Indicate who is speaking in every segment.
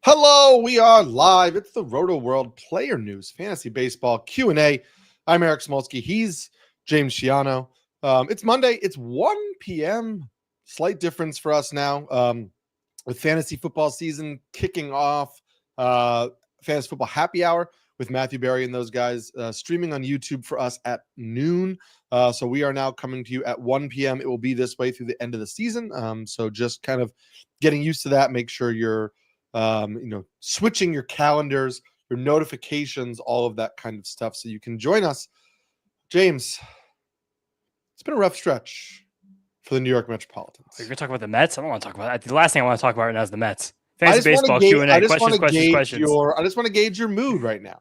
Speaker 1: Hello, we are live. It's the Rotoworld Player News Fantasy Baseball Q&A. I'm Eric Samulski. He's James Schiano. It's Monday. It's 1 p.m. Slight difference for us now with fantasy football season kicking off. Fantasy football happy hour with Matthew Berry and those guys streaming on YouTube for us at noon. So we are now coming to you at 1 p.m. It will be this way through the end of the season. So just kind of getting used to that. Make sure you're switching your calendars, your notifications, all of that kind of stuff so you can join us. James, it's been a rough stretch for the New York Metropolitans.
Speaker 2: You're going to talk about the Mets? I don't want to talk about that. The last thing I want to talk about right now is the Mets. Fantasy baseball Q&A.
Speaker 1: I just want to gauge your mood right now.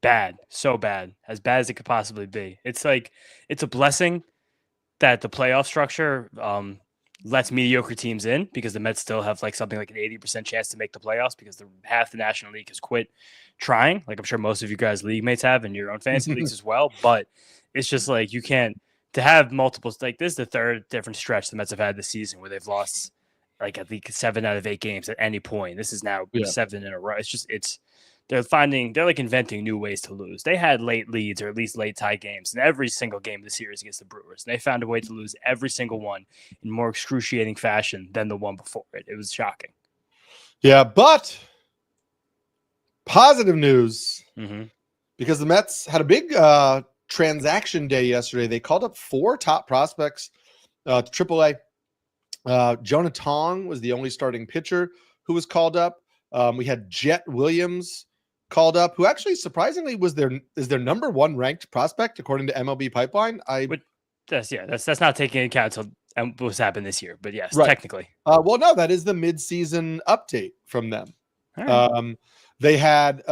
Speaker 2: Bad. So bad. As bad as it could possibly be. It's like, it's a blessing that the playoff structure lets mediocre teams in, because the Mets still have something like an 80% chance to make the playoffs because half the National League has quit trying. Like I'm sure most of you guys league mates have in your own fantasy leagues as well. But it's just like you can't to have multiples. Like this is the third different stretch the Mets have had this season where they've lost at least 7 out of 8 games at any point. This is now 7 in a row. They're inventing new ways to lose. They had late leads or at least late tie games in every single game of the series against the Brewers. And they found a way to lose every single one in more excruciating fashion than the one before it. It was shocking.
Speaker 1: Yeah, but positive news because the Mets had a big transaction day yesterday. They called up 4 top prospects to AAA. Jonah Tong was the only starting pitcher who was called up. We had Jet Williams called up, who actually surprisingly is their number 1 ranked prospect according to MLB Pipeline.
Speaker 2: That's not taking into account until what's happened this year, but yes, right. Technically.
Speaker 1: Well, no, that is the mid-season update from them. Right. They had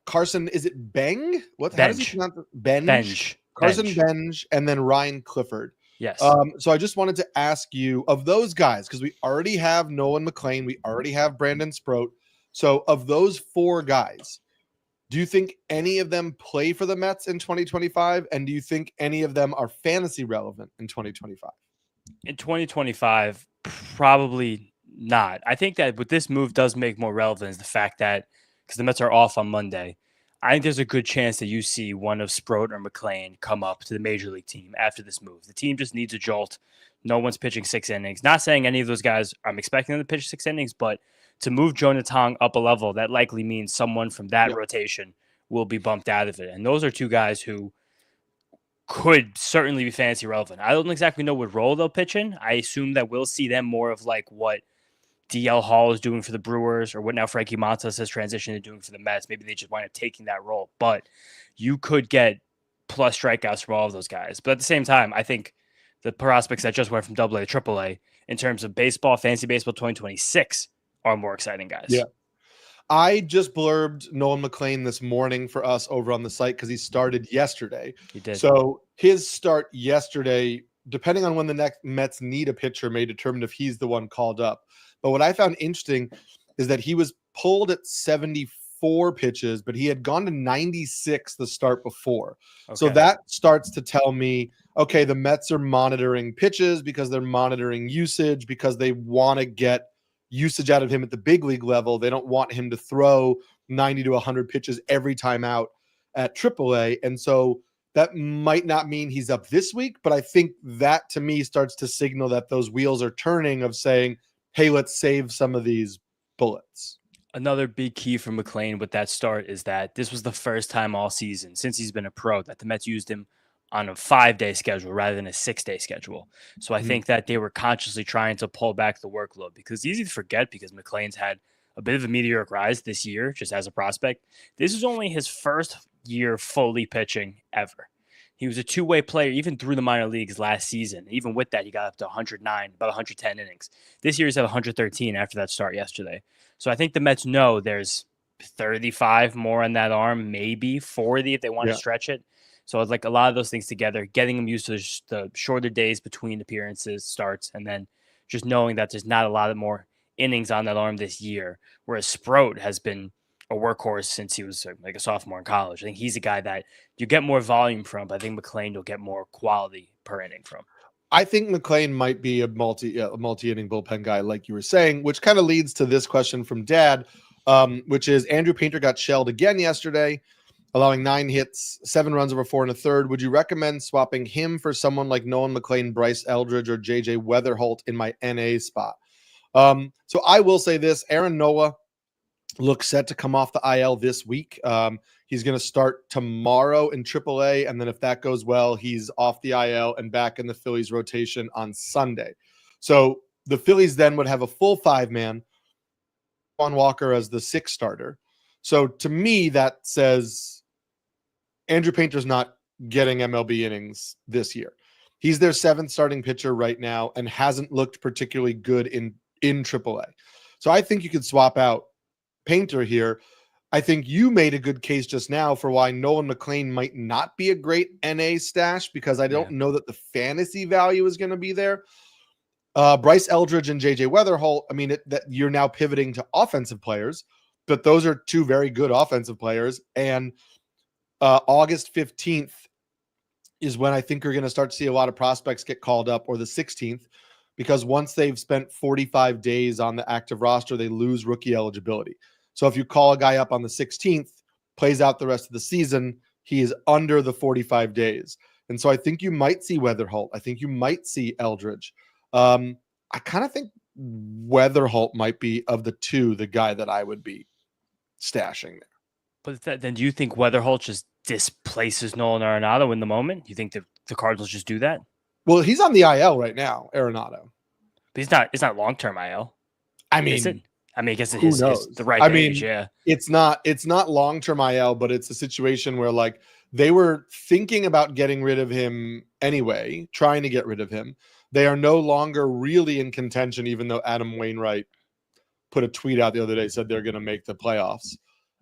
Speaker 1: Carson. Is it Beng? What? How does he pronounce it? Benj. Carson Benj, and then Ryan Clifford.
Speaker 2: Yes.
Speaker 1: So I just wanted to ask you, of those guys, because we already have Nolan McLean, we already have Brandon Sproat. So of those 4 guys, do you think any of them play for the Mets in 2025? And do you think any of them are fantasy relevant in 2025?
Speaker 2: In 2025, probably not. I think that what this move does make more relevant is the fact that, because the Mets are off on Monday, I think there's a good chance that you see one of Sproat or McLean come up to the major league team after this move. The team just needs a jolt. No one's pitching 6 innings. Not saying any of those guys, I'm expecting them to pitch 6 innings, but to move Jonah Tong up a level, that likely means someone from that rotation will be bumped out of it. And those are 2 guys who could certainly be fantasy relevant. I don't exactly know what role they'll pitch in. I assume that we'll see them more of what DL Hall is doing for the Brewers, or what now Frankie Montas has transitioned to doing for the Mets. Maybe they just wind up taking that role. But you could get plus strikeouts from all of those guys. But at the same time, I think the prospects that just went from AA to AAA in terms of baseball, fantasy baseball 2026, are more exciting guys.
Speaker 1: Yeah. I just blurbed Nolan McLean this morning for us over on the site because he started yesterday.
Speaker 2: He did.
Speaker 1: So his start yesterday, depending on when the next Mets need a pitcher, may determine if he's the one called up. But what I found interesting is that he was pulled at 74 pitches, but he had gone to 96 the start before. Okay. So that starts to tell me, okay, the Mets are monitoring pitches because they're monitoring usage, because they want to get usage out of him at the big league level. They don't want him to throw 90 to 100 pitches every time out at AAA. And so that might not mean he's up this week, but I think that to me starts to signal that those wheels are turning of saying, hey, let's save some of these bullets.
Speaker 2: Another big key for McLean with that start is that this was the first time all season since he's been a pro that the Mets used him on a 5-day schedule rather than a 6-day schedule. So I think that they were consciously trying to pull back the workload, because it's easy to forget because McLean's had a bit of a meteoric rise this year just as a prospect. This is only his first year fully pitching ever. He was a 2-way player even through the minor leagues last season. Even with that, he got up to 109, about 110 innings. This year he's at 113 after that start yesterday. So I think the Mets know there's 35 more on that arm, maybe 40 if they want to stretch it. So it's a lot of those things together, getting him used to the shorter days between appearances, starts, and then just knowing that there's not a lot of more innings on that arm this year, whereas Sproat has been a workhorse since he was a sophomore in college. I think he's a guy that you get more volume from, but I think McLean you'll get more quality per inning from.
Speaker 1: I think McLean might be a multi-inning bullpen guy, like you were saying, which kind of leads to this question from Dad. which is Andrew Painter got shelled again yesterday, allowing 9 hits, 7 runs over 4 1/3. Would you recommend swapping him for someone like Nolan McLean, Bryce Eldridge, or JJ Weatherholt in my NA spot? So I will say this: Aaron Nola looks set to come off the IL this week. He's going to start tomorrow in AAA, and then if that goes well, he's off the IL and back in the Phillies rotation on Sunday. So the Phillies then would have a full 5-man, Juan Walker as the 6th starter. So to me, that says Andrew Painter's not getting MLB innings this year. He's their 7th starting pitcher right now and hasn't looked particularly good in AAA. So I think you could swap out Painter here. I think you made a good case just now for why Nolan McLean might not be a great NA stash, because I don't know that the fantasy value is going to be there. Bryce Eldridge and JJ Weatherholt, I mean, that you're now pivoting to offensive players, but those are 2 very good offensive players. And August 15th is when I think you're going to start to see a lot of prospects get called up, or the 16th, because once they've spent 45 days on the active roster, they lose rookie eligibility. So if you call a guy up on the 16th, plays out the rest of the season, he is under the 45 days. And so I think you might see Weatherholt. I think you might see Eldridge. I kind of think Weatherholt might be, of the 2, the guy that I would be stashing there.
Speaker 2: But then do you think Weatherholt just displaces Nolan Arenado in the moment? You think the Cardinals just do that?
Speaker 1: Well, he's on the IL right now, Arenado.
Speaker 2: But it's not long-term IL.
Speaker 1: I mean,
Speaker 2: I guess it's the right age, yeah.
Speaker 1: It's not long-term IL, but it's a situation where, like, they were thinking about getting rid of him anyway, trying to get rid of him. They are no longer really in contention, even though Adam Wainwright put a tweet out the other day, said they're going to make the playoffs.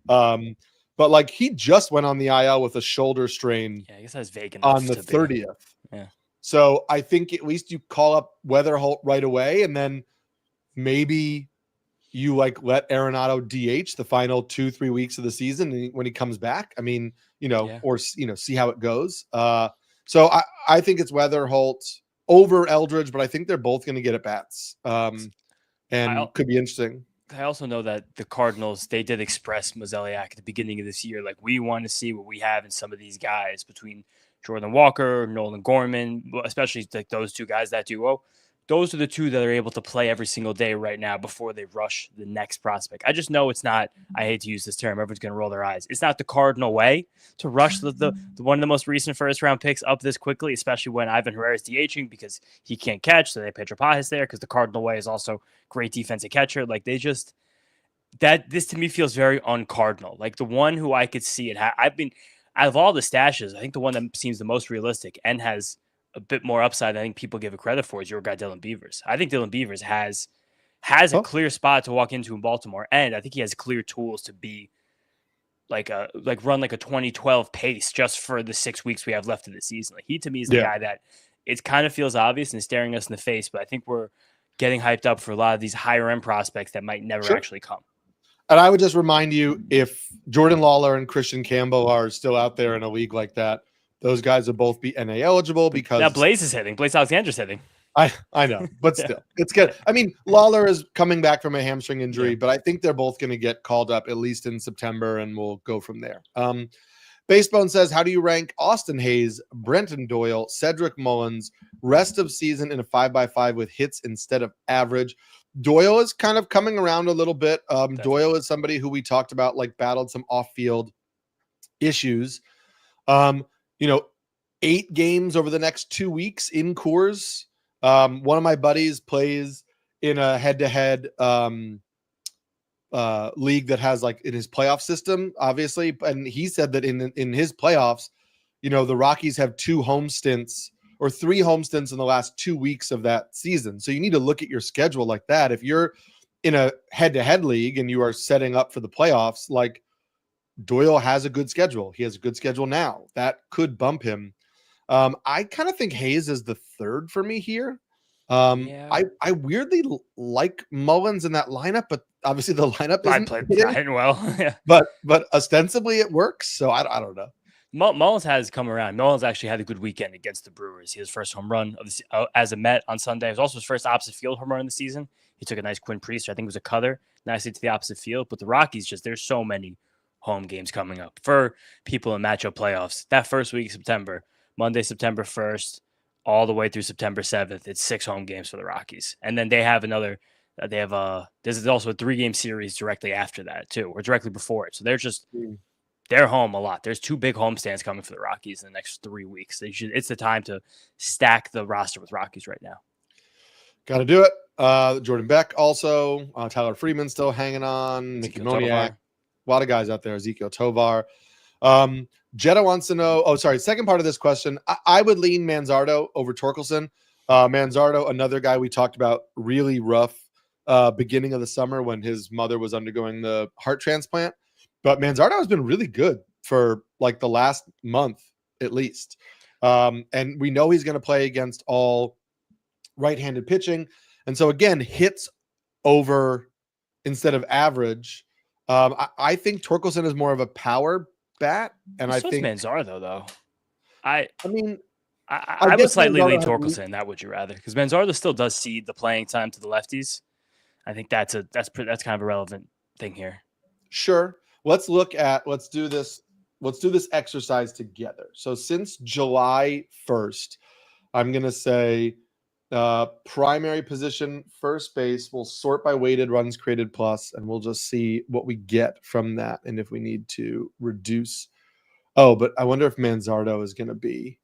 Speaker 1: But like, he just went on the IL with a shoulder strain.
Speaker 2: Yeah, I guess that's vague enough
Speaker 1: on the 30th.
Speaker 2: Yeah.
Speaker 1: So I think at least you call up Weatherholt right away, and then maybe you like let Arenado DH the final 2-3 weeks of the season when he comes back. I mean, or see how it goes. So I think it's Weatherholt over Eldridge, but I think they're both going to get at bats, and could be interesting.
Speaker 2: I also know that the Cardinals, they did express Mozeliak at the beginning of this year, like, we want to see what we have in some of these guys between Jordan Walker, Nolan Gorman, especially like those 2 guys, that duo. Those are the 2 that are able to play every single day right now before they rush the next prospect. I just know it's not, I hate to use this term, everyone's going to roll their eyes. It's not the Cardinal way to rush the one of the most recent first-round picks up this quickly, especially when Ivan Herrera's DHing because he can't catch, so they Pedro Pajas there, because the Cardinal way is also great defensive catcher. Like, this to me feels very un-Cardinal. Like, the one who I could see it, out of all the stashes, I think the one that seems the most realistic and has a bit more upside I think people give it credit for is your guy Dylan Beavers. I think Dylan Beavers has a clear spot to walk into in Baltimore, and I think he has clear tools to be run like a 2012 pace just for the 6 weeks we have left of the season. Like, he to me is the guy that it kind of feels obvious and staring us in the face, but I think we're getting hyped up for a lot of these higher end prospects that might never actually come.
Speaker 1: And I would just remind you, if Jordan Lawler and Christian Campbell are still out there in a league like that, those guys will both be NA eligible, because
Speaker 2: now Blaze is hitting. Blaze Alexander's hitting.
Speaker 1: I know, but still, it's good. I mean, Lawler is coming back from a hamstring injury, but I think they're both going to get called up at least in September, and we'll go from there. Basebone says, how do you rank Austin Hayes, Brenton Doyle, Cedric Mullins, rest of season in a 5x5 with hits instead of average? Doyle is kind of coming around a little bit. Doyle is somebody who we talked about, like, battled some off-field issues. 8 games over the next 2 weeks in Coors. One of my buddies plays in a head-to-head league that has, like, in his playoff system, obviously. And he said that in his playoffs, the Rockies have 2 home stints or 3 home stints in the last 2 weeks of that season. So you need to look at your schedule like that. If you're in a head-to-head league and you are setting up for the playoffs, like, Doyle has a good schedule. He has a good schedule now. That could bump him. I kind of think Hayes is the 3rd for me here. I weirdly like Mullins in that lineup, but obviously the lineup isn't
Speaker 2: playing well.
Speaker 1: but ostensibly it works. So I don't know.
Speaker 2: Mullins has come around. Mullins actually had a good weekend against the Brewers. He had his first home run as a Met on Sunday. It was also his first opposite field home run of the season. He took a nice Quinn Priester, I think it was a cutter, nicely to the opposite field. But the Rockies, just there's so many home games coming up for people in matchup playoffs. That first week of September, Monday, September 1st, all the way through September 7th, it's 6 home games for the Rockies. And then they have another, there's also a 3-game series directly after that too, or directly before it. So they're home a lot. There's 2 big homestands coming for the Rockies in the next 3 weeks. It's the time to stack the roster with Rockies right now.
Speaker 1: Got to do it. Jordan Beck also, Tyler Freeman still hanging on, Mickey Moniak. A lot of guys out there. Ezekiel Tovar. Jetta wants to know. Second part of this question. I would lean Manzardo over Torkelson. Manzardo, another guy we talked about, really rough beginning of the summer when his mother was undergoing the heart transplant. But Manzardo has been really good for like the last month at least. And we know he's going to play against all right-handed pitching. And so again, hits over instead of average. I think Torkelson is more of a power bat, and I think
Speaker 2: Manzardo though. I mean,
Speaker 1: I
Speaker 2: would slightly lean Torkelson in that. Would you rather? Because Manzardo still does cede the playing time to the lefties. I think that's kind of a relevant thing here.
Speaker 1: Sure. Let's do this exercise together. So since July 1st, I'm gonna say primary position, first base, we'll sort by weighted runs created plus, and we'll just see what we get from that and if we need to reduce. But I wonder if Manzardo is going to be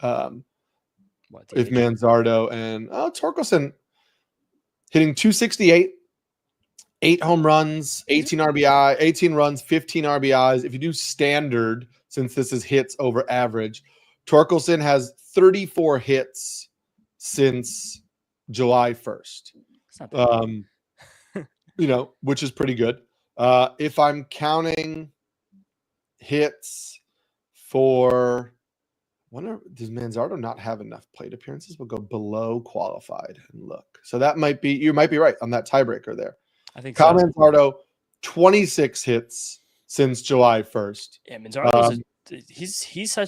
Speaker 1: if Manzardo and Torkelson hitting 268, 8 home runs, 18 RBI, 18 runs, 15 RBIs. If you do standard, since this is hits over average, Torkelson has 34 hits since July 1st, which is pretty good. If I'm counting hits for, does Manzardo not have enough plate appearances? We'll go below qualified and look. So that you might be right on that tiebreaker there.
Speaker 2: I think
Speaker 1: Kyle Manzardo, 26 hits since July 1st.
Speaker 2: Yeah, Manzardo's he's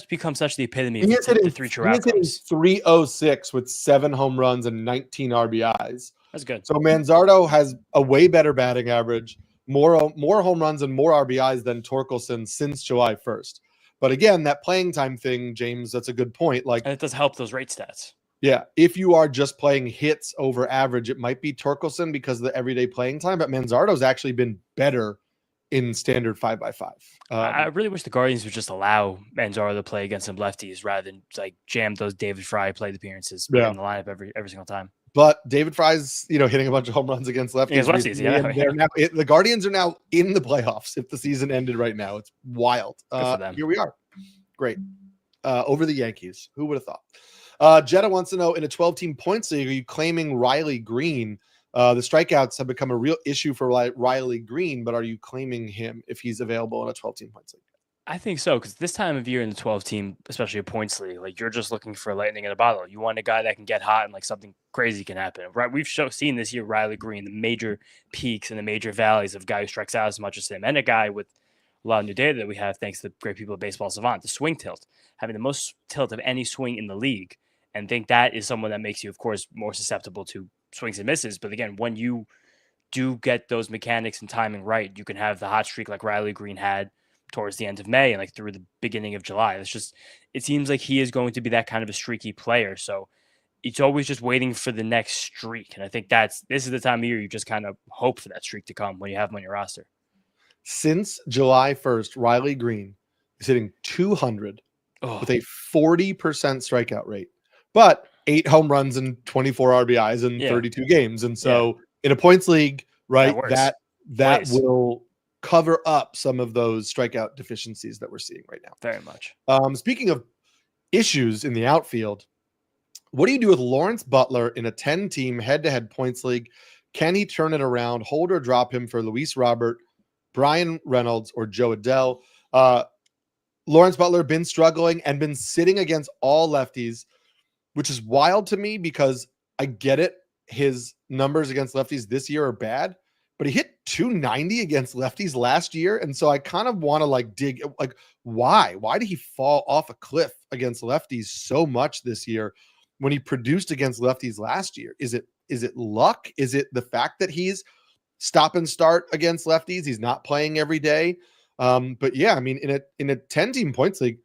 Speaker 2: become such the epitome of the 3 Chiracos.
Speaker 1: He's 306 with 7 home runs and 19 RBIs.
Speaker 2: That's good.
Speaker 1: So Manzardo has a way better batting average, more home runs and more RBIs than Torkelson since July 1st. But again, that playing time thing, James, that's a good point. And
Speaker 2: it does help those rate stats.
Speaker 1: Yeah, if you are just playing hits over average, it might be Torkelson because of the everyday playing time, but Manzardo's actually been better in standard 5x5.
Speaker 2: I really wish the Guardians would just allow Manzardo to play against some lefties rather than jam those David Fry plate appearances in the lineup every single time.
Speaker 1: But David Fry's, hitting a bunch of home runs against lefties. The Guardians are now in the playoffs. If the season ended right now, it's wild. Here we are. Great. Over the Yankees. Who would have thought? Jetta wants to know, in a 12-team points league, are you claiming Riley Green? The strikeouts have become a real issue for Riley Green, but are you claiming him if he's available in a 12-team points league?
Speaker 2: I think so, because this time of year in the 12-team, especially a points league, you're just looking for lightning in a bottle. You want a guy that can get hot and something crazy can happen. Right? We've seen this year Riley Green, the major peaks and the major valleys of a guy who strikes out as much as him, and a guy with a lot of new data that we have thanks to the great people at Baseball Savant, the swing tilt, having the most tilt of any swing in the league. And think that is someone that makes you, of course, more susceptible to swings and misses. But again, when you do get those mechanics and timing right, you can have the hot streak like Riley Green had towards the end of May and through the beginning of July. It seems like he is going to be that kind of a streaky player. So it's always just waiting for the next streak. And I think this is the time of year you just kind of hope for that streak to come when you have him on your roster.
Speaker 1: Since July 1st, Riley Green is hitting 200 with a 40% strikeout rate, but 8 home runs and 24 RBIs in 32 games. And so in a points league, right, that will cover up some of those strikeout deficiencies that we're seeing right now.
Speaker 2: Very much.
Speaker 1: Speaking of issues in the outfield, what do you do with Lawrence Butler in a 10-team head-to-head points league? Can he turn it around, hold or drop him for Luis Robert, Brian Reynolds, or Joe Adele? Lawrence Butler been struggling and been sitting against all lefties, which is wild to me because I get it. His numbers against lefties this year are bad, but he hit 290 against lefties last year. And so I kind of want to dig, why did he fall off a cliff against lefties so much this year when he produced against lefties last year? Is it luck? Is it the fact that he's stop and start against lefties? He's not playing every day. But yeah, I mean, in a 10-team points league,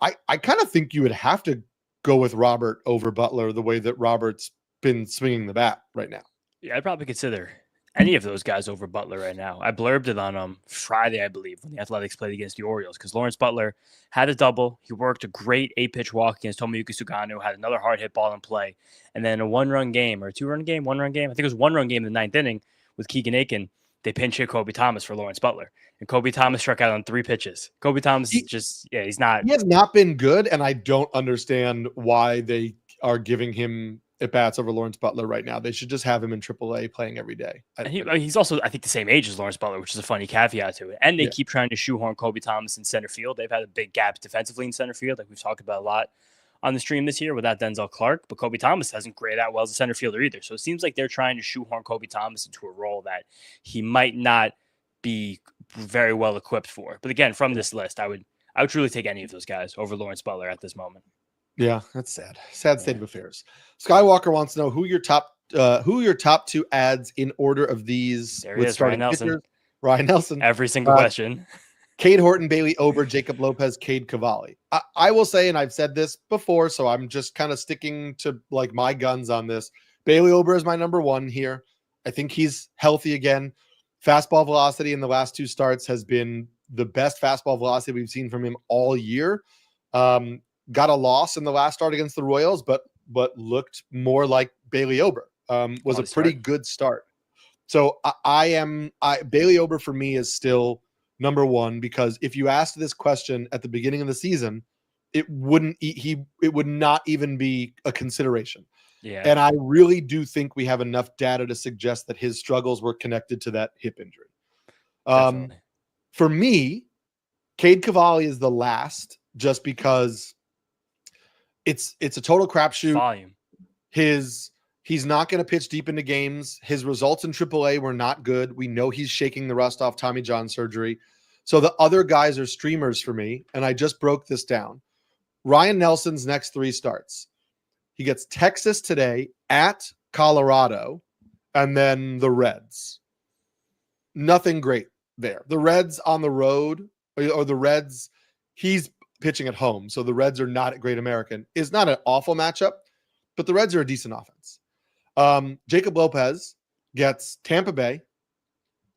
Speaker 1: I kind of think you would have to go with Robert over Butler the way that Robert's been swinging the bat right now.
Speaker 2: Yeah, I'd probably consider any of those guys over Butler right now. I blurbed it on Friday, I believe, when the Athletics played against the Orioles, because Lawrence Butler had a double. He worked a great 8-pitch walk against Tomoyuki Sugano, had another hard hit ball in play, and then a 1-run game or a 2-run game, 1-run game. I think it was 1-run game in the 9th inning with Keegan Aiken. They pinch hit Kobe Thomas for Lawrence Butler, and Kobe Thomas struck out on 3 pitches. Kobe Thomas he's not.
Speaker 1: He has not been good, and I don't understand why they are giving him at bats over Lawrence Butler right now. They should just have him in AAA playing every day.
Speaker 2: He's also, I think, the same age as Lawrence Butler, which is a funny caveat to it. And they keep trying to shoehorn Kobe Thomas in center field. They've had a big gap defensively in center field, like we've talked about a lot on the stream this year without Denzel Clark. But Kobe Thomas hasn't graded out well as a center fielder either. So it seems like they're trying to shoehorn Kobe Thomas into a role that he might not be very well equipped for. But again, from this list, I would truly take any of those guys over Lawrence Butler at this moment.
Speaker 1: Yeah, that's sad. Sad state of affairs. Skywalker wants to know who your top 2 ads in order of these.
Speaker 2: There he is, Ryan Nelson.
Speaker 1: Pitchers. Ryan Nelson.
Speaker 2: Every single question.
Speaker 1: Cade Horton, Bailey Ober, Jacob Lopez, Cade Cavalli. I will say, and I've said this before, so I'm just kind of sticking to like my guns on this. Bailey Ober is my number 1 here. I think he's healthy again. Fastball velocity in the last 2 starts has been the best fastball velocity we've seen from him all year. Got a loss in the last start against the Royals, but looked more like Bailey Ober. Was a pretty good start. So Bailey Ober for me is still number 1, because if you asked this question at the beginning of the season, it would not even be a consideration.
Speaker 2: Yeah.
Speaker 1: And I really do think we have enough data to suggest that his struggles were connected to that hip injury. For me, Cade Cavalli is the last, just because it's a total crapshoot.
Speaker 2: Volume.
Speaker 1: He's not going to pitch deep into games. His results in AAA were not good. We know he's shaking the rust off Tommy John surgery. So the other guys are streamers for me, and I just broke this down. Ryan Nelson's next 3 starts. He gets Texas today, at Colorado, and then the Reds. Nothing great there. The Reds on the road, or the Reds, he's pitching at home, so the Reds are not at Great American. Is not an awful matchup, but the Reds are a decent offense. Jacob Lopez gets Tampa Bay,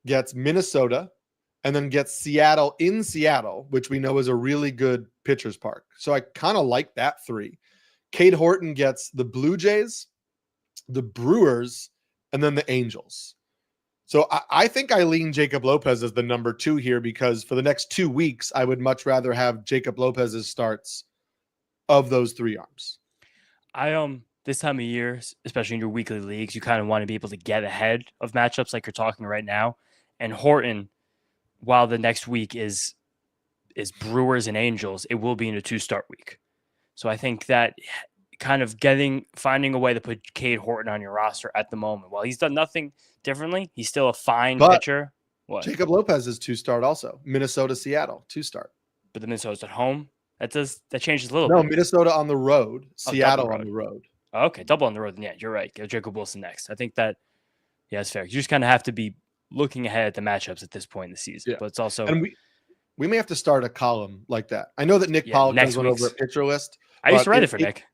Speaker 1: gets Minnesota, and then gets Seattle in Seattle, which we know is a really good pitcher's park. So I kind of like that 3. Cade Horton gets the Blue Jays, the Brewers, and then the Angels. So I think I lean Jacob Lopez as the number 2 here, because for the next 2 weeks, I would much rather have Jacob Lopez's starts of those 3 arms.
Speaker 2: This time of year, especially in your weekly leagues, you kind of want to be able to get ahead of matchups like you're talking right now. And Horton, while the next week is Brewers and Angels, it will be in a 2-start week. So I think that kind of finding a way to put Cade Horton on your roster at the moment. While he's done nothing differently, he's still a fine pitcher. What?
Speaker 1: Jacob Lopez is 2-start also. Minnesota, Seattle, 2-start.
Speaker 2: But the Minnesota's at home. That changes a little bit.
Speaker 1: No, Minnesota on the road, Seattle on the road.
Speaker 2: Okay, double on the road. Yeah, you're right. Go Jacob Wilson next. I think that, it's fair. You just kind of have to be looking ahead at the matchups at this point in the season. Yeah. But it's also,
Speaker 1: and we may have to start a column like that. I know that Nick Pollock does one over a pitcher list.
Speaker 2: I used to write it for Nick.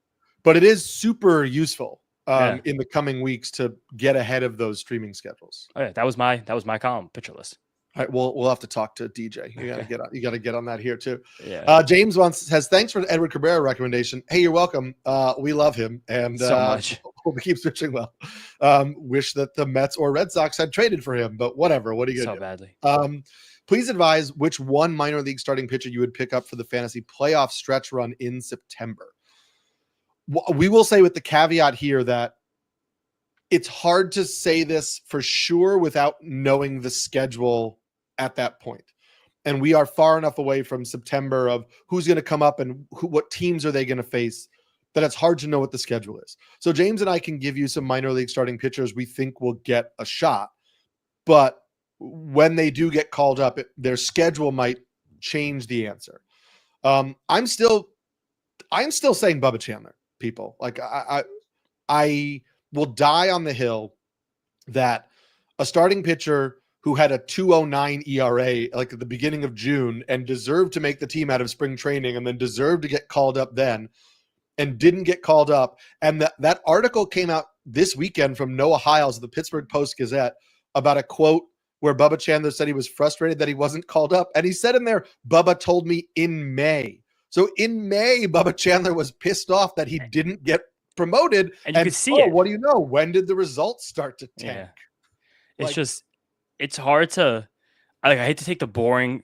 Speaker 1: But it is super useful in the coming weeks to get ahead of those streaming schedules.
Speaker 2: Oh yeah, that was my column, pitcher list.
Speaker 1: All right, we'll have to talk to DJ. You got to get on that here too.
Speaker 2: Yeah.
Speaker 1: James says thanks for the Edward Cabrera recommendation. Hey, you're welcome. We love him, and
Speaker 2: so much.
Speaker 1: Hope he keeps pitching well. Wish that the Mets or Red Sox had traded for him, but whatever. What are you gonna do?
Speaker 2: Badly.
Speaker 1: Please advise which one minor league starting pitcher you would pick up for the fantasy playoff stretch run in September. We will say with the caveat here that it's hard to say this for sure without knowing the schedule at that point. And we are far enough away from September of who's going to come up and what teams are they going to face that it's hard to know what the schedule is. So James and I can give you some minor league starting pitchers we think will get a shot, but when they do get called up, their schedule might change the answer. I'm still saying Bubba Chandler, people. Like I will die on the hill that a starting pitcher who had a 2.09 ERA like at the beginning of June and deserved to make the team out of spring training and then deserved to get called up then and didn't get called up. And that article came out this weekend from Noah Hiles of the Pittsburgh Post-Gazette about a quote where Bubba Chandler said he was frustrated that he wasn't called up. And he said in there, Bubba told me in May. So in May, Bubba Chandler was pissed off that he didn't get promoted.
Speaker 2: And you could see it.
Speaker 1: What do you know? When did the results start to tank?
Speaker 2: Yeah. It's hard to, I hate to take the boring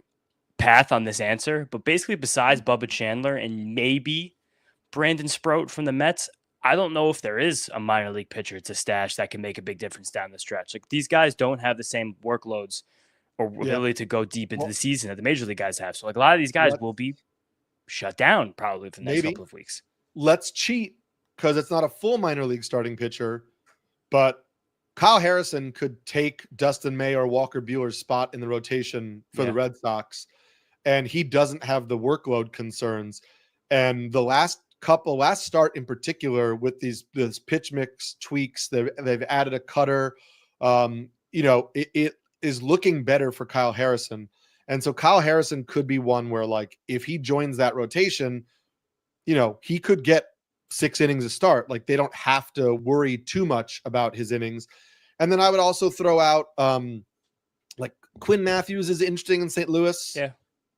Speaker 2: path on this answer, but basically besides Bubba Chandler and maybe Brandon Sproat from the Mets, I don't know if there is a minor league pitcher to stash that can make a big difference down the stretch. Like these guys don't have the same workloads or ability to go deep into the season that the major league guys have. So like a lot of these guys will be shut down probably for the next couple of weeks.
Speaker 1: Let's cheat because it's not a full minor league starting pitcher, but Kyle Harrison could take Dustin May or Walker Buehler's spot in the rotation for the Red Sox, and he doesn't have the workload concerns. And the last start in particular with this pitch mix tweaks, they've added a cutter. It is looking better for Kyle Harrison. And so Kyle Harrison could be one where, like, if he joins that rotation, he could get 6 innings a start. Like, they don't have to worry too much about his innings. And then I would also throw out like Quinn Matthews is interesting in St. Louis.
Speaker 2: Yeah.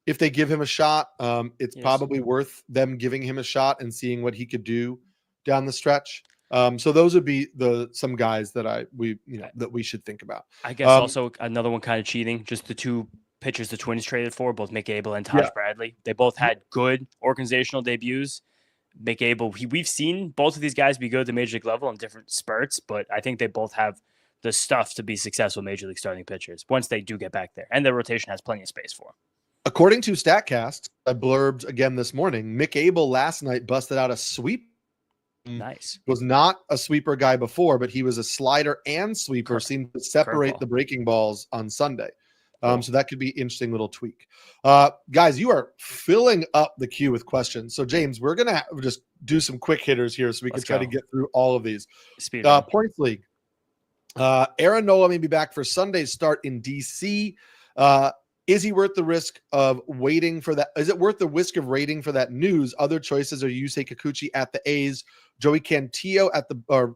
Speaker 1: If they give him a shot, it's probably worth them giving him a shot and seeing what he could do down the stretch. So those would be some guys that we should think about.
Speaker 2: I guess also another one kind of cheating, just the 2 pitchers the Twins traded for, both Mick Abel and Taj Bradley. They both had good organizational debuts. Mick Abel, we've seen both of these guys be good at the major league level in different spurts, but I think they both have the stuff to be successful major league starting pitchers once they do get back there, and their rotation has plenty of space for them.
Speaker 1: According to StatCast, I blurbed again this morning, Mick Abel last night busted out a sweep.
Speaker 2: Nice.
Speaker 1: Was not a sweeper guy before, but he was a slider and sweeper, seemed to separate the breaking balls on Sunday. So that could be an interesting little tweak. Guys, you are filling up the queue with questions. So, James, we're going to just do some quick hitters here so we can try to get through all of these. Points League. Aaron Nola may be back for Sunday's start in D.C. Is he worth the risk of waiting for that? Is it worth the risk of waiting for that news? Other choices are Yusei Kikuchi at the A's, Joey Cantillo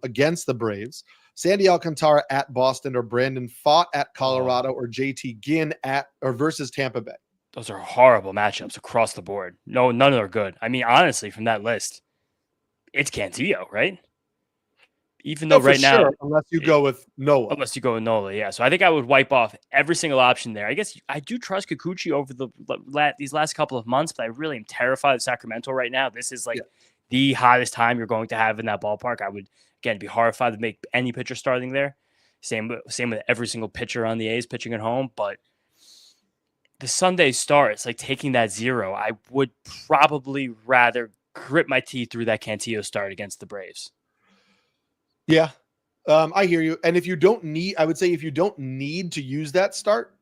Speaker 1: against the Braves, Sandy Alcantara at Boston, or Brandon Pfaadt at Colorado, or JT Ginn versus Tampa Bay.
Speaker 2: Those are horrible matchups across the board. No, none of them are good. I mean, honestly, from that list, it's Cantillo, right? Even though now,
Speaker 1: unless you go with Nola.
Speaker 2: Yeah. So I think I would wipe off every single option there. I guess I do trust Kikuchi over these last couple of months, but I really am terrified of Sacramento right now. This is the hottest time you're going to have in that ballpark. I would, again, be horrified to make any pitcher starting there. Same with every single pitcher on the A's pitching at home. But the Sunday start, it's like taking that 0. I would probably rather grit my teeth through that Cantillo start against the Braves.
Speaker 1: Yeah, I hear you. And if you don't need to use that start,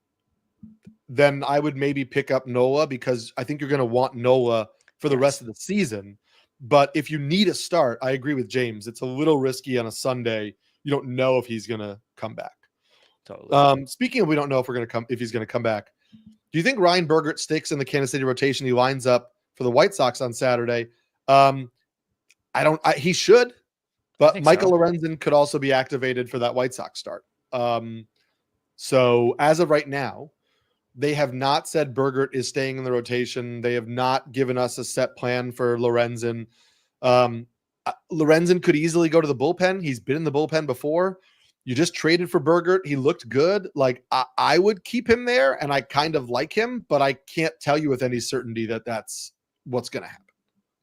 Speaker 1: then I would maybe pick up Nola, because I think you're going to want Nola for the rest of the season. But if you need a start, I agree with James. It's a little risky on a Sunday. You don't know if he's going to come back.
Speaker 2: Totally.
Speaker 1: Speaking of, we don't know if he's going to come back. Do you think Ryan Bergert sticks in the Kansas City rotation? He lines up for the White Sox on Saturday. He should. But Michael Lorenzen could also be activated for that White Sox start. So as of right now, they have not said Bergert is staying in the rotation. They have not given us a set plan for Lorenzen. Lorenzen could easily go to the bullpen. He's been in the bullpen before. You just traded for Bergert. He looked good. Like, I would keep him there, and I kind of like him, but I can't tell you with any certainty that that's what's going to happen.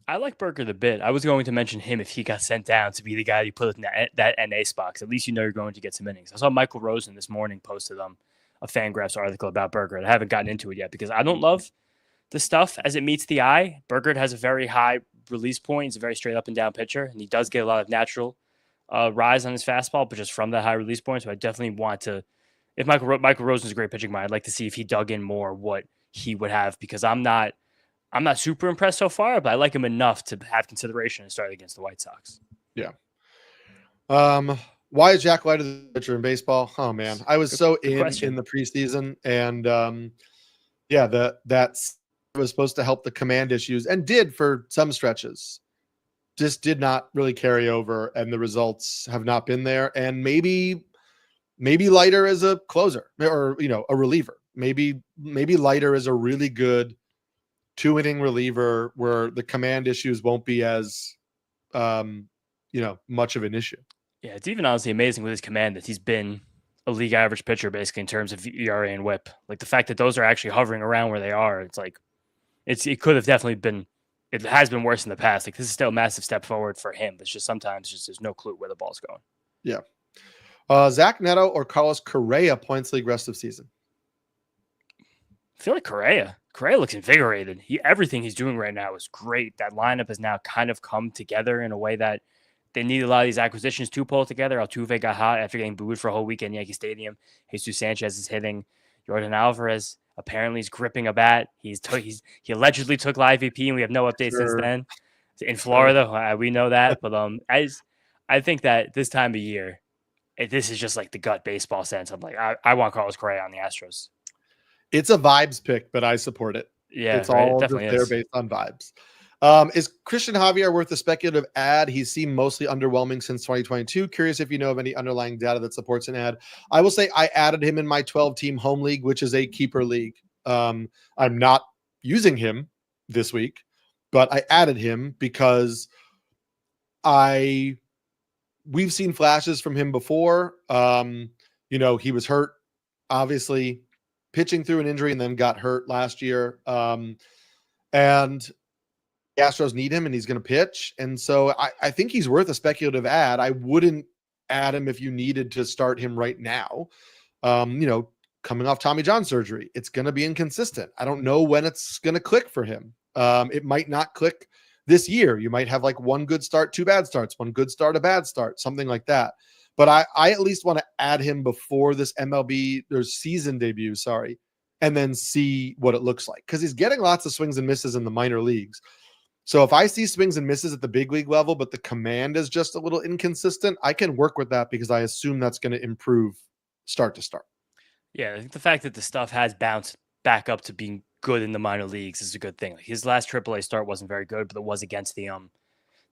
Speaker 2: I like Bergert a bit. I was going to mention him if he got sent down to be the guy you put in that NA spot, because at least you're going to get some innings. I saw Michael Rosen this morning posted a Fangraphs article about Bergert. I haven't gotten into it yet because I don't love the stuff as it meets the eye. Bergert has a very high release point. He's a very straight up and down pitcher, and he does get a lot of natural rise on his fastball, but just from that high release point. So I definitely want to, if Michael Rosen's a great pitching mind, I'd like to see if he dug in more what he would have, because I'm not super impressed so far, but I like him enough to have consideration and start against the White Sox.
Speaker 1: Yeah. Why is Jack Leiter the pitcher in baseball? Oh man, I was so
Speaker 2: Good
Speaker 1: in
Speaker 2: question.
Speaker 1: the preseason, and yeah, that was supposed to help the command issues and did for some stretches. Just did not really carry over, and the results have not been there. And maybe Leiter is a closer or a reliever. Maybe Leiter is a really good 2-inning reliever where the command issues won't be as much of an issue.
Speaker 2: Yeah, it's even honestly amazing with his command that he's been a league average pitcher basically in terms of ERA and WHIP. Like the fact that those are actually hovering around where they are, it's like it could have definitely been. It has been worse in the past. Like this is still a massive step forward for him. It's just sometimes there's no clue where the ball's going.
Speaker 1: Yeah. Zach Neto or Carlos Correa points league rest of season?
Speaker 2: I feel like Correa. Correa looks invigorated. Everything he's doing right now is great. That lineup has now kind of come together in a way that they need a lot of these acquisitions to pull together. Altuve got hot after getting booed for a whole weekend in Yankee Stadium. Jesus Sanchez is hitting. Jordan Alvarez apparently is gripping a bat. He allegedly took live VP, and we have no updates since then. In Florida, we know that. But I think that this time of year, this is just like the gut baseball sense. I'm like, I want Carlos Correa on the Astros.
Speaker 1: It's a vibes pick, but I support it.
Speaker 2: Yeah,
Speaker 1: it's
Speaker 2: right?
Speaker 1: all
Speaker 2: It
Speaker 1: just
Speaker 2: definitely
Speaker 1: there based on vibes. Is Christian Javier worth a speculative ad? He seemed mostly underwhelming since 2022. Curious if you know of any underlying data that supports an ad. I will say I added him in my 12-team home league, which is a keeper league. I'm not using him this week, but I added him because we've seen flashes from him before. He was hurt, obviously, pitching through an injury and then got hurt last year. And the Astros need him and he's going to pitch. And so I think he's worth a speculative ad. I wouldn't add him if you needed to start him right now. Coming off Tommy John surgery, it's going to be inconsistent. I don't know when it's going to click for him. It might not click this year. You might have like one good start, two bad starts, one good start, a bad start, something like that. But I at least want to add him before this MLB or season debut, and then see what it looks like. Because he's getting lots of swings and misses in the minor leagues. So if I see swings and misses at the big league level, but the command is just a little inconsistent, I can work with that because I assume that's going to improve start to start.
Speaker 2: Yeah, I think the fact that the stuff has bounced back up to being good in the minor leagues is a good thing. Like his last AAA start wasn't very good, but it was against the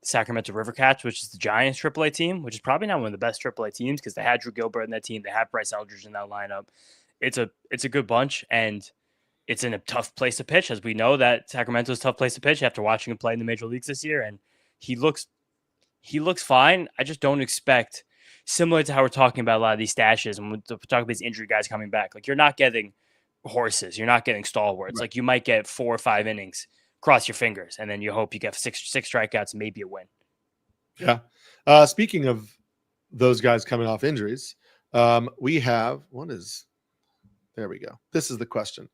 Speaker 2: Sacramento Rivercats, which is the Giants AAA team, which is probably not one of the best AAA teams because they had Drew Gilbert in that team. They have Bryce Eldridge in that lineup. It's a good bunch, and it's in a tough place to pitch, as we know that Sacramento's a tough place to pitch after watching him play in the major leagues this year. And he looks fine. I just don't expect, similar to how we're talking about a lot of these stashes and we're talking about these injury guys coming back. Like you're not getting horses, you're not getting stalwarts. Right. Like you might get 4 or 5 innings. Cross your fingers, and then you hope you get six strikeouts and maybe a win.
Speaker 1: Yeah. Speaking of those guys coming off injuries, we have there we go. This is the question.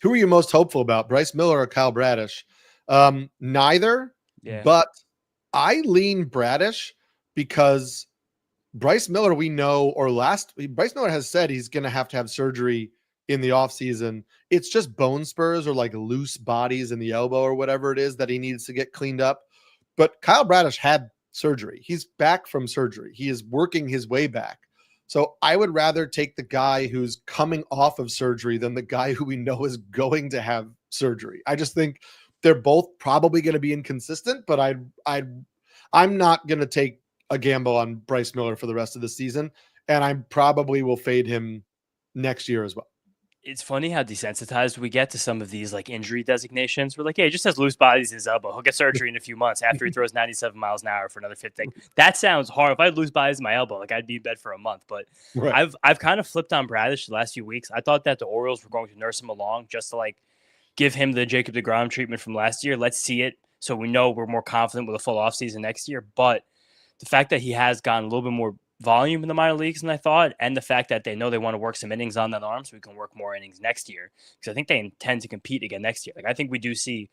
Speaker 1: Who are you most hopeful about, Bryce Miller or Kyle Bradish? Neither, but I lean Bradish because Bryce Miller, we know, Bryce Miller has said he's going to have surgery in the offseason. It's just bone spurs or like loose bodies in the elbow or whatever it is that he needs to get cleaned up. But Kyle Bradish had surgery. He's back from surgery. He is working his way back. So I would rather take the guy who's coming off of surgery than the guy who we know is going to have surgery. I just think they're both probably going to be inconsistent, but I'm not going to take a gamble on Bryce Miller for the rest of the season. And I probably will fade him next year as well.
Speaker 2: It's funny how desensitized we get to some of these like injury designations. We're like, hey, he just has loose bodies in his elbow. He'll get surgery in a few months after he throws 97 miles an hour for another 50. That sounds hard. If I had loose bodies in my elbow, like I'd be in bed for a month. But right. I've kind of flipped on Bradish the last few weeks. I thought that the Orioles were going to nurse him along just to like give him the Jacob deGrom treatment from last year. Let's see it so we know we're more confident with a full offseason next year. But the fact that he has gotten a little bit more volume in the minor leagues than I thought, and the fact that they know they want to work some innings on that arm so we can work more innings next year, because I think they intend to compete again next year. Like I think we do see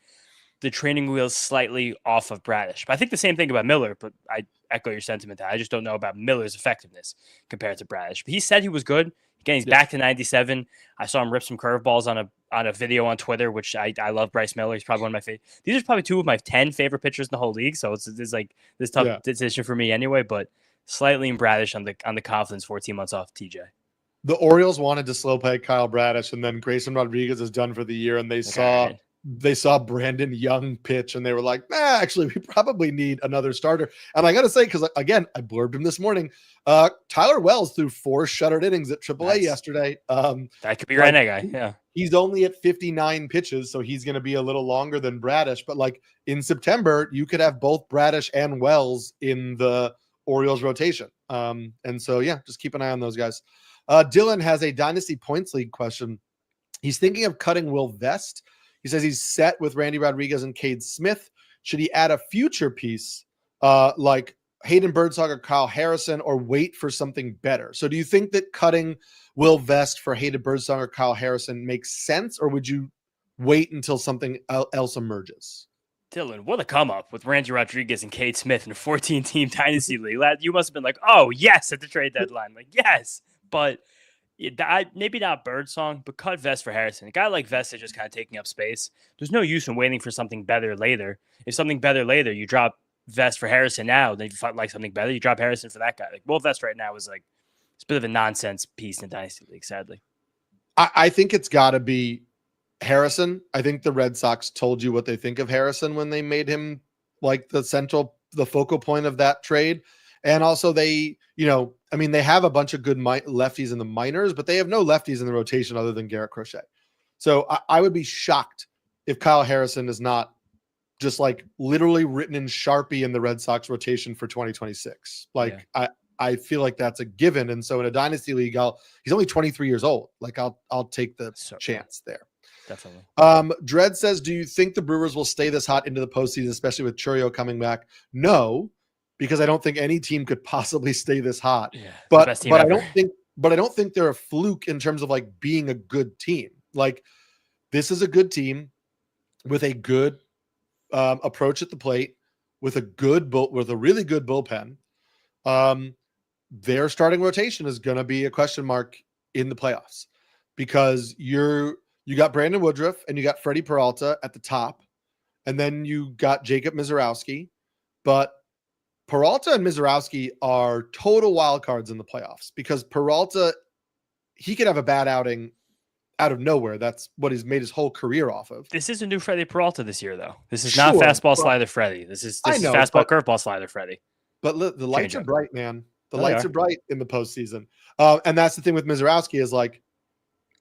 Speaker 2: the training wheels slightly off of Bradish. But I think the same thing about Miller, but I echo your sentiment that I just don't know about Miller's effectiveness compared to Bradish. But he said he was good. Again, he's back to 97. I saw him rip some curveballs on a video on Twitter, which I love Bryce Miller. He's probably one of my favorite. These are probably 2 of my 10 favorite pitchers in the whole league. So it's like this tough decision for me anyway. But slightly in Bradish on the confidence 14 months off TJ.
Speaker 1: The Orioles wanted to slow play Kyle Bradish, and then Grayson Rodriguez is done for the year, and they saw Brandon Young pitch, and they were like, actually, we probably need another starter. And I got to say, because again, I blurbed him this morning, Tyler Wells threw 4 shuttered innings at AAA yesterday.
Speaker 2: That could be your NA guy. Yeah.
Speaker 1: He's only at 59 pitches, so he's going to be a little longer than Bradish. But like in September, you could have both Bradish and Wells in the Orioles rotation. And so, yeah, just keep an eye on those guys. Dylan has a Dynasty Points League question. He's thinking of cutting Will Vest. He says he's set with Randy Rodriguez and Cade Smith. Should he add a future piece like Hayden Birdsong or Kyle Harrison, or wait for something better? So do you think that cutting Will Vest for Hayden Birdsong or Kyle Harrison makes sense, or would you wait until something else emerges?
Speaker 2: Dylan, what a come up with Randy Rodriguez and Cade Smith in a 14-team Dynasty League. You must have been like, oh, yes, at the trade deadline. Like, yes. But maybe not Birdsong, but cut Vest for Harrison. A guy like Vest is just kind of taking up space. There's no use in waiting for something better later. If something better later, you drop Vest for Harrison now. Then if you like something better, you drop Harrison for that guy. Like, Will Vest right now is like, it's a bit of a nonsense piece in the Dynasty League, sadly.
Speaker 1: I think it's got to be Harrison. I think the Red Sox told you what they think of Harrison when they made him like the focal point of that trade. And also they have a bunch of good lefties in the minors, but they have no lefties in the rotation other than Garrett Crochet. So I would be shocked if Kyle Harrison is not just like literally written in Sharpie in the Red Sox rotation for 2026. I feel like that's a given. And so in a Dynasty League, he's only 23 years old. Like I'll take the chance there.
Speaker 2: Definitely.
Speaker 1: Dredd says, do you think the Brewers will stay this hot into the postseason, especially with Churio coming back? No, because I don't think any team could possibly stay this hot.
Speaker 2: Yeah,
Speaker 1: but I don't think they're a fluke in terms of like being a good team. Like this is a good team with a good approach at the plate, with a really good bullpen. Their starting rotation is going to be a question mark in the playoffs because you got Brandon Woodruff and you got Freddie Peralta at the top, and then you got Jacob Mizorowski, but Peralta and Mizorowski are total wild cards in the playoffs because Peralta, he could have a bad outing out of nowhere. That's what he's made his whole career off of.
Speaker 2: This is a new Freddie Peralta this year, though. This is not fastball slider Freddie. This is fastball curveball slider Freddie.
Speaker 1: But the lights are bright, man. The lights are bright in the postseason. And that's the thing with Mizorowski is like,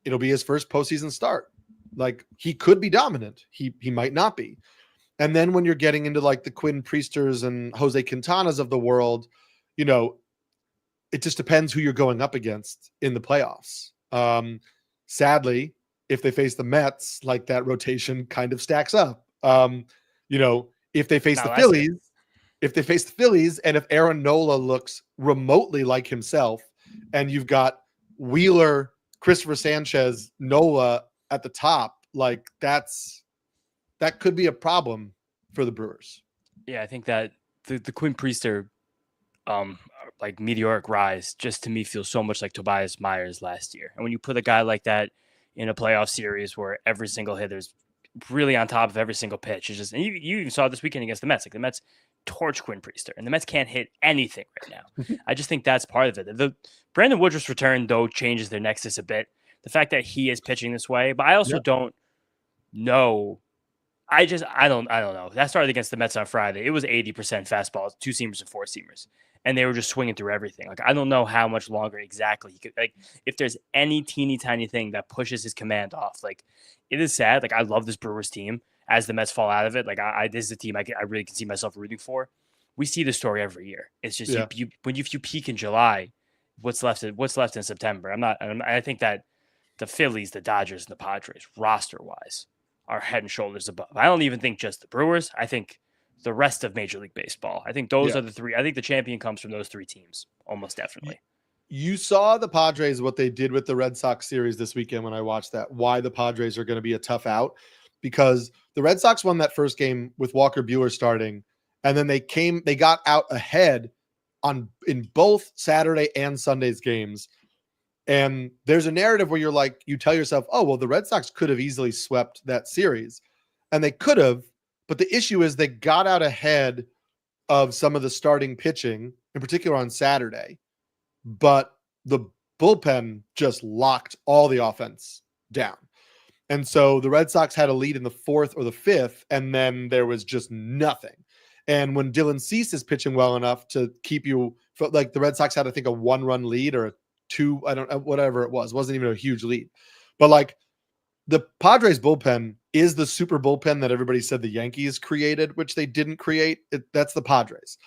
Speaker 1: it'll be his first postseason start. Like he could be dominant. He might not be. And then when you're getting into like the Quinn Priesters and Jose Quintanas of the world, it just depends who you're going up against in the playoffs. Sadly, if they face the Mets, like that rotation kind of stacks up. If they face the Phillies, and if Aaron Nola looks remotely like himself, and you've got Wheeler, Christopher Sanchez, Nola at the top, like that could be a problem for the Brewers.
Speaker 2: Yeah, I think that the Quinn Priester like meteoric rise just to me feels so much like Tobias Myers last year. And when you put a guy like that in a playoff series where every single hitter's really on top of every single pitch, it's just, and you even saw this weekend against the Mets. Like the Mets torch Quinn Priester, and the Mets can't hit anything right now. I just think that's part of it. The Brandon Woodruff's return though changes their nexus a bit. The fact that he is pitching this way, but I also don't know. I don't know. That started against the Mets on Friday. It was 80% fastballs, 2-seamers and 4-seamers. And they were just swinging through everything. Like, I don't know how much longer exactly he could, like, if there's any teeny tiny thing that pushes his command off, like, it is sad. Like, I love this Brewers team as the Mets fall out of it. Like, this is a team I really can see myself rooting for. We see this story every year. It's just, when you peak in July, what's left in September? I think that the Phillies, the Dodgers, and the Padres, roster-wise, are head and shoulders above. I don't even think just the Brewers. I think the rest of Major League Baseball. I think those are the three. I think the champion comes from those three teams, almost definitely.
Speaker 1: You saw the Padres, what they did with the Red Sox series this weekend when I watched that, why the Padres are going to be a tough out, because the Red Sox won that first game with Walker Buehler starting, and then they got out ahead in both Saturday and Sunday's games. And there's a narrative where you tell yourself, oh, well, the Red Sox could have easily swept that series. And they could have, but the issue is they got out ahead of some of the starting pitching in particular on Saturday, but the bullpen just locked all the offense down. And so the Red Sox had a lead in the fourth or the fifth, and then there was just nothing. And when Dylan Cease is pitching well enough to keep you, like the Red Sox had, I think, a 1-run lead or a 2, I don't know, whatever it was. It wasn't even a huge lead. But like the Padres bullpen is the super bullpen that everybody said the Yankees created, which they didn't create. That's the Padres.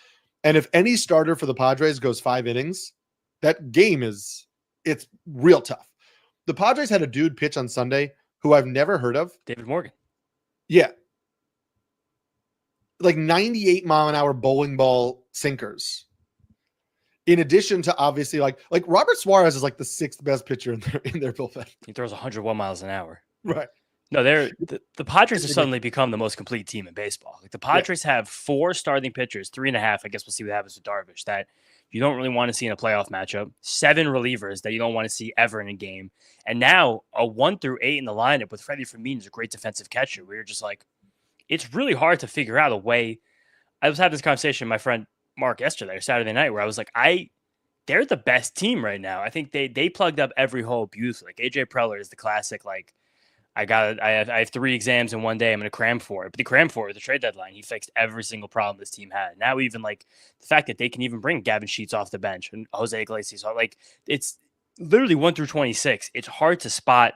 Speaker 1: And if any starter for the Padres goes 5 innings, that game it's real tough. The Padres had a dude pitch on Sunday who I've never heard of.
Speaker 2: David Morgan.
Speaker 1: Yeah. Like 98 mile an hour bowling ball sinkers. In addition to obviously like Robert Suarez is like the 6th best pitcher in their bullpen.
Speaker 2: He throws 101 miles an hour.
Speaker 1: Right.
Speaker 2: No, the Padres have suddenly become the most complete team in baseball. Like the Padres have 4 starting pitchers, 3.5. I guess we'll see what happens with Darvish. That you don't really want to see in a playoff matchup. 7 relievers that you don't want to see ever in a game. And now a 1 through 8 in the lineup with Freddie Freeman is a great defensive catcher. Where you're just like, it's really hard to figure out a way. I was having this conversation with my friend Mark yesterday or Saturday night where I was like, they're the best team right now. I think they plugged up every hole beautifully. Like AJ Preller is the classic, like, I have 3 exams in one day. I'm going to cram for it. But the cram for it with the trade deadline, he fixed every single problem this team had. Now even like the fact that they can even bring Gavin Sheets off the bench and Jose Iglesias. So like it's literally 1 through 26. It's hard to spot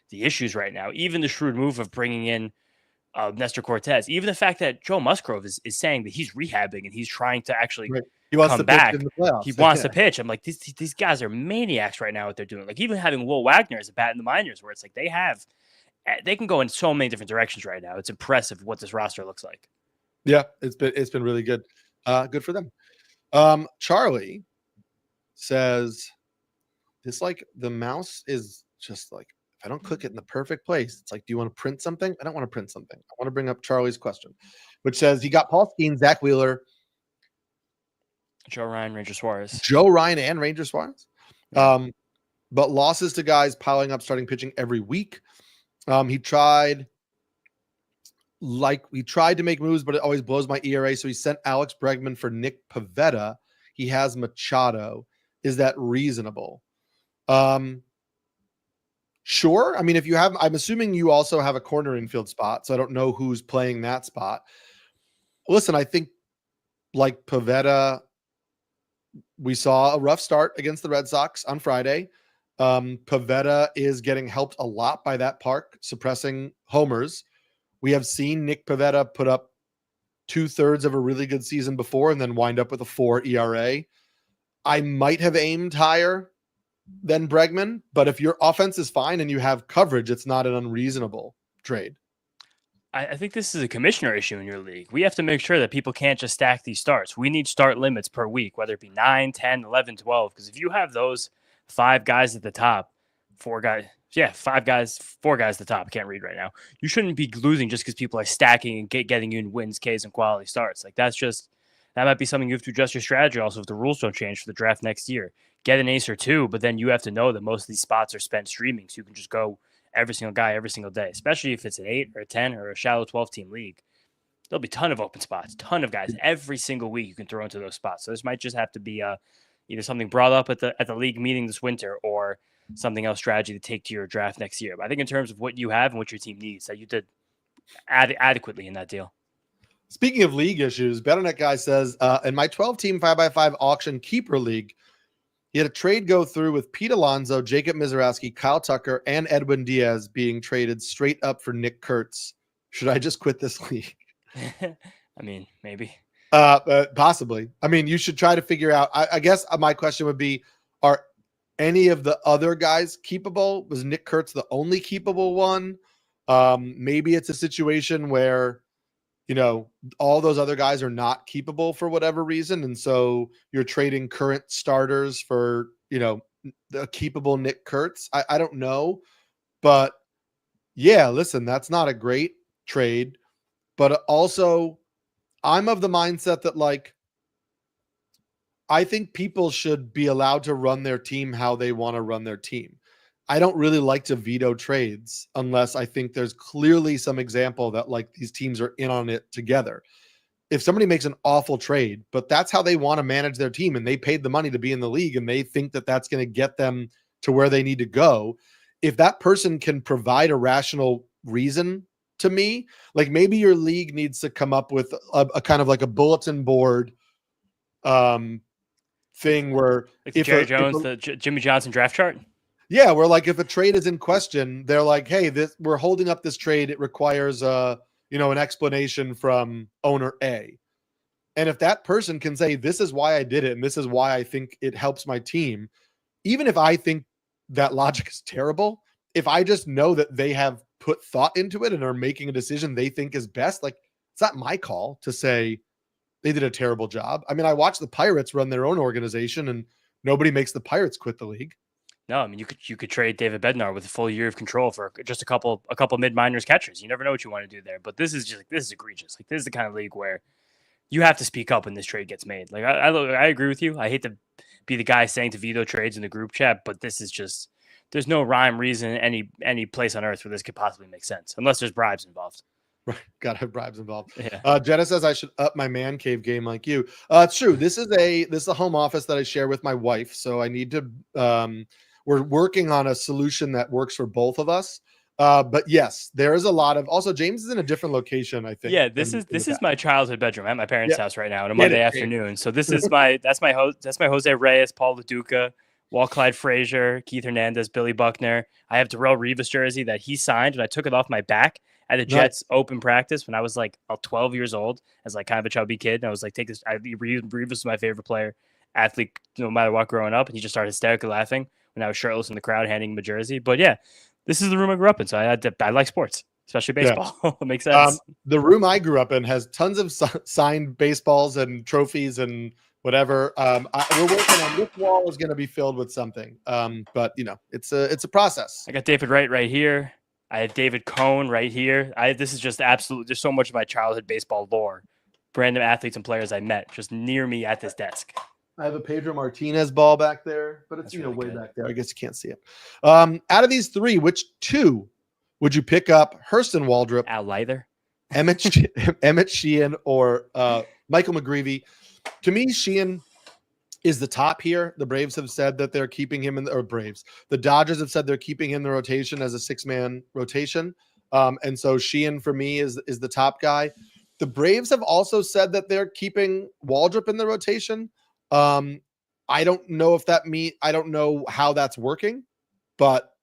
Speaker 2: the issues right now. Even the shrewd move of bringing in Nestor Cortez. Even the fact that Joe Musgrove is saying that he's rehabbing and he's trying to actually
Speaker 1: he wants
Speaker 2: come
Speaker 1: to
Speaker 2: back.
Speaker 1: Pitch in the playoffs.
Speaker 2: He wants to pitch. I'm like, these guys are maniacs right now what they're doing. Like even having Will Wagner as a bat in the minors where it's like they can go in so many different directions right now. It's impressive what this roster looks like.
Speaker 1: Yeah, it's been really good. Good for them. Charlie says this, like the mouse is just like, if I don't click it in the perfect place, it's like, do you want to print something? I don't want to print something. I want to bring up Charlie's question, which says he got Paul Skeens, Zach Wheeler,
Speaker 2: Joe Ryan, Ranger Suarez.
Speaker 1: Joe Ryan and Ranger Suarez. But losses to guys piling up starting pitching every week. He tried to make moves, but it always blows my ERA. So he sent Alex Bregman for Nick Pivetta. He has Machado. Is that reasonable? Sure. I mean, if you have, I'm assuming you also have a corner infield spot, so I don't know who's playing that spot. Listen, I think like Pivetta, we saw a rough start against the Red Sox on Friday. Pivetta is getting helped a lot by that park suppressing homers. We have seen Nick Pivetta put up 2/3 of a really good season before and then wind up with a 4 ERA. I might have aimed higher than Bregman, but if your offense is fine and you have coverage, it's not an unreasonable trade.
Speaker 2: I think this is a commissioner issue in your league. We have to make sure that people can't just stack these starts. We need start limits per week, whether it be 9, 10, 11, 12. Because if you have those 5 guys at the top, 4 guys, 5 guys, 4 guys at the top, I can't read right now. You shouldn't be losing just because people are stacking and getting you in wins, Ks, and quality starts. Like that might be something you have to adjust your strategy also if the rules don't change for the draft next year. Get an ace or 2, but then you have to know that most of these spots are spent streaming, so you can just go every single guy every single day, especially if it's an 8 or a 10 or a shallow 12-team league. There'll be a ton of open spots, ton of guys every single week you can throw into those spots. So this might just have to be either something brought up at the league meeting this winter or something else strategy to take to your draft next year. But I think in terms of what you have and what your team needs, that you did adequately in that deal.
Speaker 1: Speaking of league issues, BetterNet guy says, in my 12-team 5x5 auction keeper league, he had a trade go through with Pete Alonso, Jacob Mizorowski, Kyle Tucker, and Edwin Diaz being traded straight up for Nick Kurtz. Should I just quit this league?
Speaker 2: I mean, maybe.
Speaker 1: Possibly. I mean, you should try to figure out. I guess my question would be, are any of the other guys keepable? Was Nick Kurtz the only keepable one? Maybe it's a situation where, all those other guys are not keepable for whatever reason. And so you're trading current starters for, the keepable Nick Kurtz. I don't know. But yeah, listen, that's not a great trade. But also, I'm of the mindset that, I think people should be allowed to run their team how they want to run their team. I don't really like to veto trades unless I think there's clearly some example that these teams are in on it together. if somebody makes an awful trade, but that's how they want to manage their team, and they paid the money to be in the league, and they think that that's going to get them to where they need to go. If that person can provide a rational reason to me, like maybe your league needs to come up with a kind of like a bulletin board thing where
Speaker 2: like the Jerry Jones, the Jimmy Johnson draft chart.
Speaker 1: Yeah, where like if a trade is in question, they're like, hey, we're holding up this trade. It requires an explanation from owner A. And if that person can say, this is why I did it, and this is why I think it helps my team, even if I think that logic is terrible, if I just know that they have put thought into it and are making a decision they think is best, like it's not my call to say they did a terrible job. I mean, I watched the Pirates run their own organization and nobody makes the Pirates quit the league.
Speaker 2: No, I mean you could trade David Bednar with a full year of control for just a couple mid minors catchers. You never know what you want to do there, but this is egregious. Like this is the kind of league where you have to speak up when this trade gets made. Like I agree with you. I hate to be the guy saying to veto trades in the group chat, but this is just there's no rhyme, reason, any place on earth where this could possibly make sense, unless there's bribes involved.
Speaker 1: Right, gotta have bribes involved.
Speaker 2: Yeah.
Speaker 1: Jenna says I should up my man cave game like you. It's true. This is a home office that I share with my wife, so I need to. We're working on a solution that works for both of us. But yes, there is a lot of. Also, James is in a different location, I think.
Speaker 2: Yeah, this is my childhood bedroom at my parents' house right now on a Monday afternoon. So this is my Jose Reyes, Paul LaDuca, Walt Clyde Frazier, Keith Hernandez, Billy Buckner. I have Darrelle Revis jersey that he signed, and I took it off my back at the Jets open practice when I was like 12 years old, as like kind of a chubby kid. And I was like, take this. Revis was my favorite player, athlete, no matter what, growing up. And he just started hysterically laughing when I was shirtless in the crowd handing him a jersey. But yeah, this is the room I grew up in. So I like sports, especially baseball. Yeah. It makes sense.
Speaker 1: The room I grew up in has tons of signed baseballs and trophies and whatever. We're working on this wall is going to be filled with something. But it's a process.
Speaker 2: I got David Wright right here. I have David Cohn right here. This is just absolutely, there's so much of my childhood baseball lore. Random athletes and players I met just near me at this desk.
Speaker 1: I have a Pedro Martinez ball back there, but it's really way back there. I guess you can't see it. Out of these three, which two would you pick up? Hurston Waldrop,
Speaker 2: Al Leither,
Speaker 1: Emmett Sheehan, or Michael McGreevy? To me, Sheehan is the top here. The Braves have said that they're keeping him the Dodgers have said they're keeping him in the rotation as a 6-man rotation. And so Sheehan for me is the top guy. The Braves have also said that they're keeping Waldrop in the rotation. I don't know I don't know how that's working, but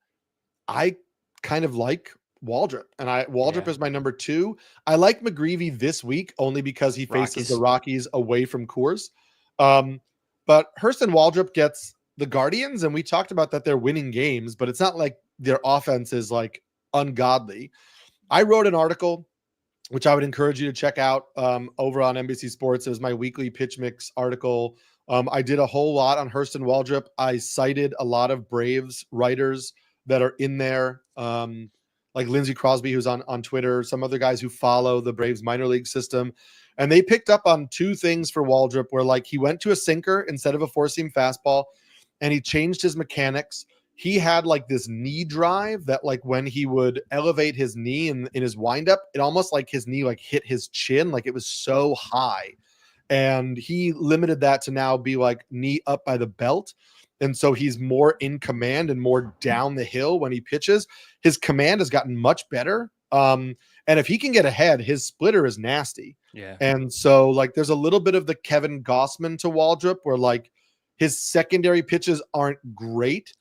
Speaker 1: I kind of like Waldrop, and Waldrop is my number 2. I like McGreevy this week only because he faces the Rockies away from Coors. But Hurston Waldrop gets the Guardians, and we talked about that they're winning games, but it's not like their offense is like ungodly. I wrote an article, which I would encourage you to check out over on NBC Sports. It was my weekly pitch mix article. I did a whole lot on Hurston Waldrop. I cited a lot of Braves writers that are in there, like Lindsey Crosby, who's on Twitter, some other guys who follow the Braves minor league system. And they picked up on 2 things for Waldrop, where like he went to a sinker instead of a 4-seam fastball, and he changed his mechanics. He had like this knee drive that like when he would elevate his knee in his windup, it almost like his knee like hit his chin, like it was so high. And he limited that to now be like knee up by the belt. And so he's more in command and more down the hill when he pitches. His command has gotten much better. And if he can get ahead, his splitter is nasty.
Speaker 2: Yeah.
Speaker 1: And so like there's a little bit of the Kevin Gossman to Waldrop where like his secondary pitches aren't great.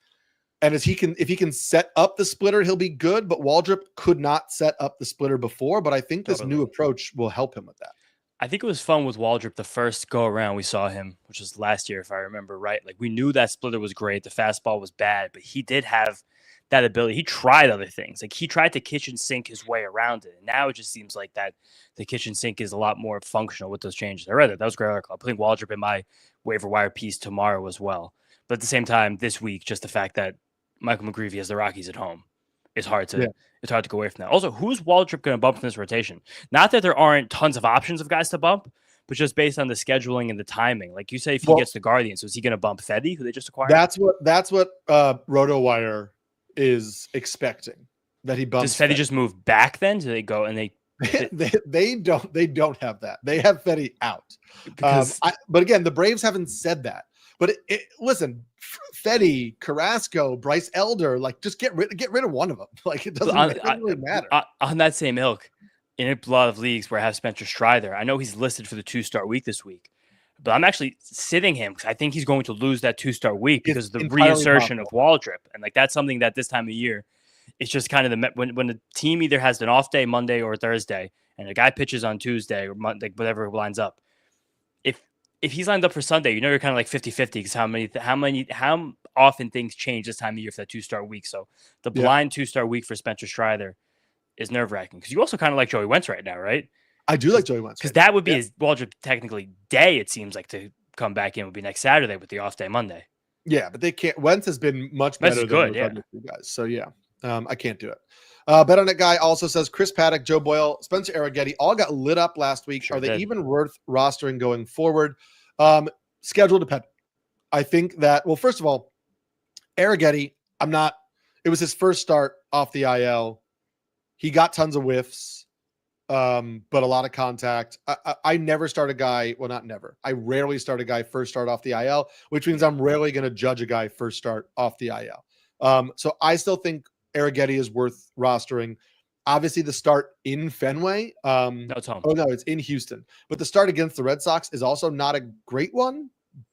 Speaker 1: And if he can set up the splitter, he'll be good. But Waldrop could not set up the splitter before. But I think this new approach will help him with that.
Speaker 2: I think it was fun with Waldrop the first go around we saw him, which was last year, if I remember right. Like we knew that splitter was great. The fastball was bad, but he did have that ability. He tried other things. Like he tried to kitchen sink his way around it. And now it just seems like that the kitchen sink is a lot more functional with those changes. I read it. That was a great article. I'm putting Waldrop in my waiver wire piece tomorrow as well. But at the same time, this week, just the fact that Michael McGreevy has the Rockies at home, it's hard to go away from that. Also, who's Waldrop going to bump in this rotation? Not that there aren't tons of options of guys to bump, but just based on the scheduling and the timing. Like you say, if he gets the Guardians, so is he going to bump Fedde, who they just acquired?
Speaker 1: That's what Rotowire is expecting, that he bumps.
Speaker 2: Does Fedde just move back then? Do they go and they
Speaker 1: They don't have that. They have Fetty out.
Speaker 2: Because
Speaker 1: But again, the Braves haven't said that. But listen, Fetty, Carrasco, Bryce Elder, like just get rid of one of them. Like it doesn't really matter.
Speaker 2: On that same ilk, in a lot of leagues where I have Spencer Strider, I know he's listed for the 2-start week this week, but I'm actually sitting him because I think he's going to lose that 2-start week because of the reinsertion of Waldrop. And like that's something that this time of year, it's just kind of when the team either has an off day Monday or Thursday, and a guy pitches on Tuesday or Monday, whatever lines up. If he's lined up for Sunday, you know you're kind of like 50-50 because how often things change this time of year for that 2-start week. So the blind 2-start week for Spencer Strider is nerve wracking because you also kind of like Joey Wentz right now, right?
Speaker 1: I do like Joey Wentz
Speaker 2: because that would be his Waldrop technically day. It seems like to come back in would be next Saturday with the off day Monday.
Speaker 1: Yeah, but they can't. Wentz has been much better than the other two guys. So yeah, I can't do it. Bet on it guy also says Chris Paddock, Joe Boyle, Spencer Arrighetti all got lit up last week. Are they even worth rostering going forward? Schedule dependent. I think that, well, first of all, Arrighetti, it was his first start off the IL. He got tons of whiffs, but a lot of contact. I never start a guy, well, not never. I rarely start a guy first start off the IL, which means I'm rarely going to judge a guy first start off the IL. So I still think Arrighetti is worth rostering. Obviously, the start in Fenway.
Speaker 2: No, it's home.
Speaker 1: Oh, no, it's in Houston. But the start against the Red Sox is also not a great one.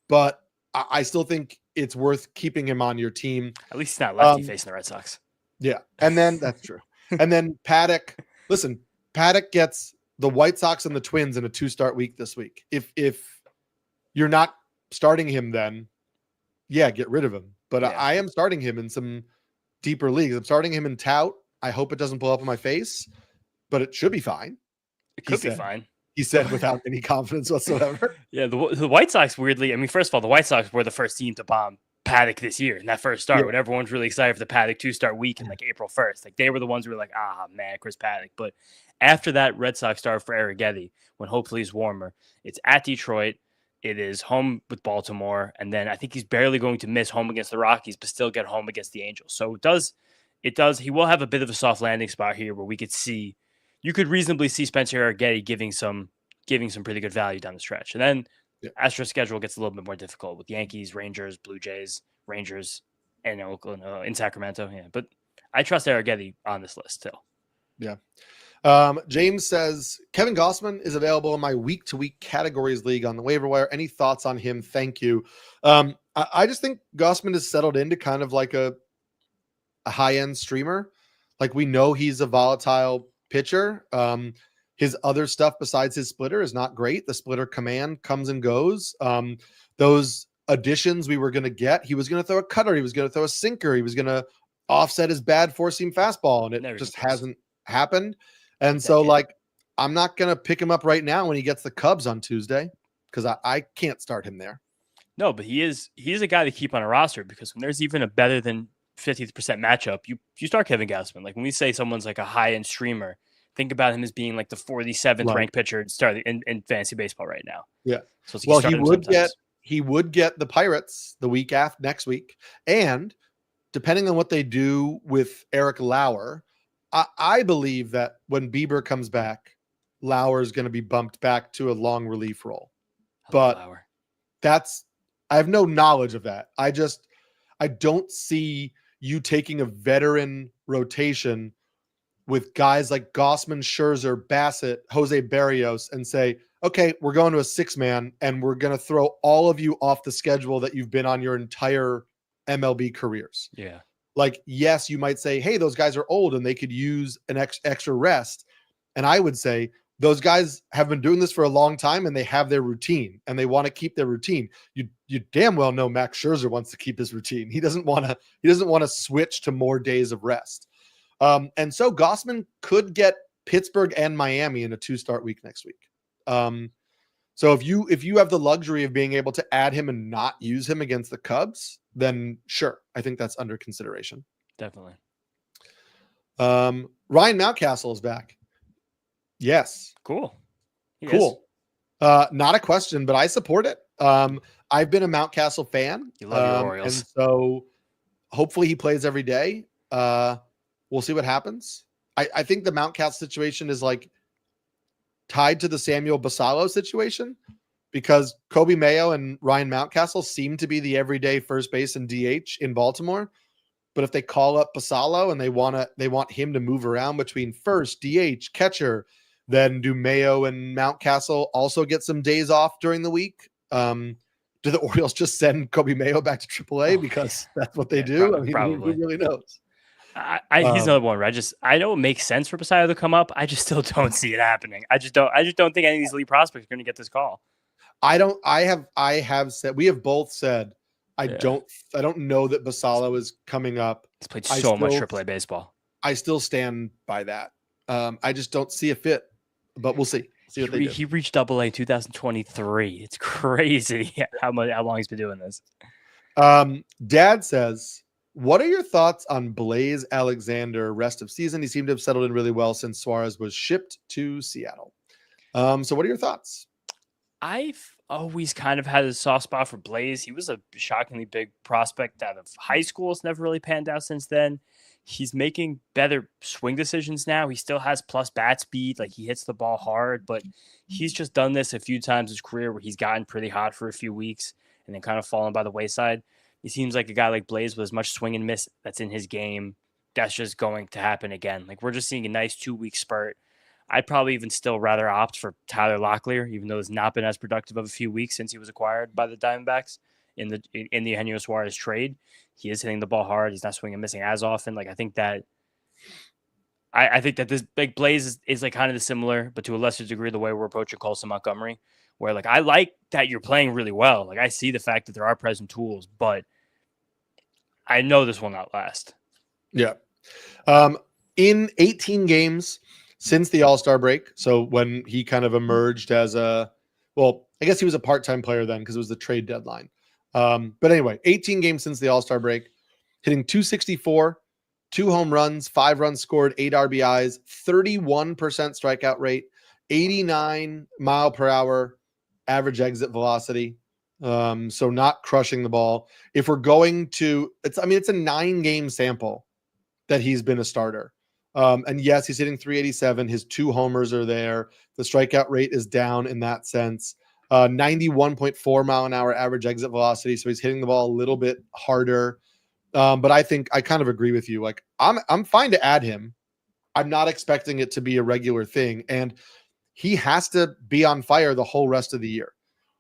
Speaker 1: But I still think it's worth keeping him on your team.
Speaker 2: At least he's not lefty facing the Red Sox.
Speaker 1: Yeah, and then that's true. And then Paddock. Listen, Paddock gets the White Sox and the Twins in a 2-start week this week. If you're not starting him, then get rid of him. But I am starting him in some deeper leagues. I'm starting him in Tout. I hope it doesn't blow up in my face, but it should be fine.
Speaker 2: It could be fine.
Speaker 1: He said without any confidence whatsoever.
Speaker 2: Yeah, the White Sox, weirdly, I mean, first of all, the White Sox were the first team to bomb Paddock this year in that first start. When everyone's really excited for the Paddock 2-start week in like April 1st. Like they were the ones who were like, man, Chris Paddock. But after that Red Sox start for Arrighetti, when hopefully it's warmer, it's at Detroit. It is home with Baltimore. And then I think he's barely going to miss home against the Rockies, but still get home against the Angels. So he will have a bit of a soft landing spot here where you could reasonably see Spencer Arrighetti giving some pretty good value down the stretch. And then Astros schedule gets a little bit more difficult with Yankees, Rangers, Blue Jays, Rangers, and Oakland in Sacramento. Yeah, but I trust Arrighetti on this list still.
Speaker 1: Yeah. James says Kevin Gossman is available in my week-to-week categories league on the waiver wire. Any thoughts on him? Thank you. I just think Gossman has settled into kind of like a high-end streamer. Like we know he's a volatile pitcher. His other stuff besides his splitter is not great. The splitter command comes and goes. Those additions we were going to get, he was going to throw a cutter. He was going to throw a sinker. He was going to offset his bad four-seam fastball, and it just hasn't happened. And so, like, I'm not going to pick him up right now when he gets the Cubs on Tuesday because I can't start him there.
Speaker 2: No, but he's a guy to keep on a roster because when there's even a better than 50% matchup, you start Kevin Gausman. Like when we say someone's like a high-end streamer, think about him as being like the 47th ranked pitcher starting in fantasy baseball right now.
Speaker 1: Yeah.
Speaker 2: So
Speaker 1: well, he would get the Pirates the week after next week. And depending on what they do with Eric Lauer, I believe that when Bieber comes back, Lauer is going to be bumped back to a long relief role. But I have no knowledge of that. I don't see you taking a veteran rotation with guys like Gossman, Scherzer, Bassett, Jose Barrios, and say, okay, we're going to a 6-man and we're going to throw all of you off the schedule that you've been on your entire MLB careers.
Speaker 2: Yeah.
Speaker 1: Like, yes, you might say, hey, those guys are old and they could use an extra rest. And I would say those guys have been doing this for a long time and they have their routine and they want to keep their routine. You damn well know Max Scherzer wants to keep his routine. He doesn't want to switch to more days of rest. And so Gossman could get Pittsburgh and Miami in a 2-start week next week. So if you have the luxury of being able to add him and not use him against the Cubs, then sure, I think that's under consideration.
Speaker 2: Definitely.
Speaker 1: Ryan Mountcastle is back. Yes.
Speaker 2: Cool.
Speaker 1: Cool. Not a question, but I support it. I've been a Mountcastle fan.
Speaker 2: You love your Orioles.
Speaker 1: And so hopefully he plays every day. We'll see what happens. I think the Mountcastle situation is like tied to the Samuel Basallo situation because Kobe Mayo and Ryan Mountcastle seem to be the everyday first base and DH in Baltimore. But if they call up Basallo and they want him to move around between first, DH, catcher, then do Mayo and Mountcastle also get some days off during the week? Do the Orioles just send Kobe Mayo back to AAA because that's what they do? I mean,
Speaker 2: probably.
Speaker 1: who really knows?
Speaker 2: He's another one where I know it makes sense for Basallo to come up. I just still don't see it happening. I just don't think any of these elite prospects are going to get this call.
Speaker 1: I have said, we have both said, I don't know that Basallo is coming up.
Speaker 2: He's played so much AAA baseball.
Speaker 1: I still stand by that. I just don't see a fit, but we'll see. See what they do.
Speaker 2: He reached AA in 2023. It's crazy how long he's been doing this.
Speaker 1: Dad says, what are your thoughts on Blaze Alexander rest of season? He seemed to have settled in really well since Suarez was shipped to Seattle. So what are your thoughts?
Speaker 2: I've always kind of had a soft spot for Blaze. He was a shockingly big prospect out of high school. It's never really panned out since then. He's making better swing decisions now. He still has plus bat speed. Like, he hits the ball hard, but he's just done this a few times in his career where he's gotten pretty hot for a few weeks and then kind of fallen by the wayside. He seems like a guy like Blaze with as much swing and miss that's in his game. That's just going to happen again. Like, we're just seeing a nice 2-week spurt. I'd probably even still rather opt for Tyler Locklear, even though it's not been as productive of a few weeks since he was acquired by the Diamondbacks in the Eugenio Suarez trade. He is hitting the ball hard. He's not swinging and missing as often. Like, I think that this big Blaze is like kind of similar, but to a lesser degree, the way we're approaching Colson Montgomery, where like I like that you're playing really well. Like, I see the fact that there are present tools, but I know this will not last.
Speaker 1: Yeah. In 18 games since the All-Star break, so when he kind of emerged as I guess he was a part-time player then because it was the trade deadline. But anyway, 18 games since the All-Star break, hitting 264, 2 home runs, 5 runs scored, 8 RBIs, 31% strikeout rate, 89 mile per hour average exit velocity. So not crushing the ball. If we're going to, it's a 9-game sample that he's been a starter. And yes, he's hitting 387. His 2 homers are there. The strikeout rate is down in that sense. 91.4 mile an hour average exit velocity. So he's hitting the ball a little bit harder. But I think I kind of agree with you. Like, I'm fine to add him. I'm not expecting it to be a regular thing. And he has to be on fire the whole rest of the year.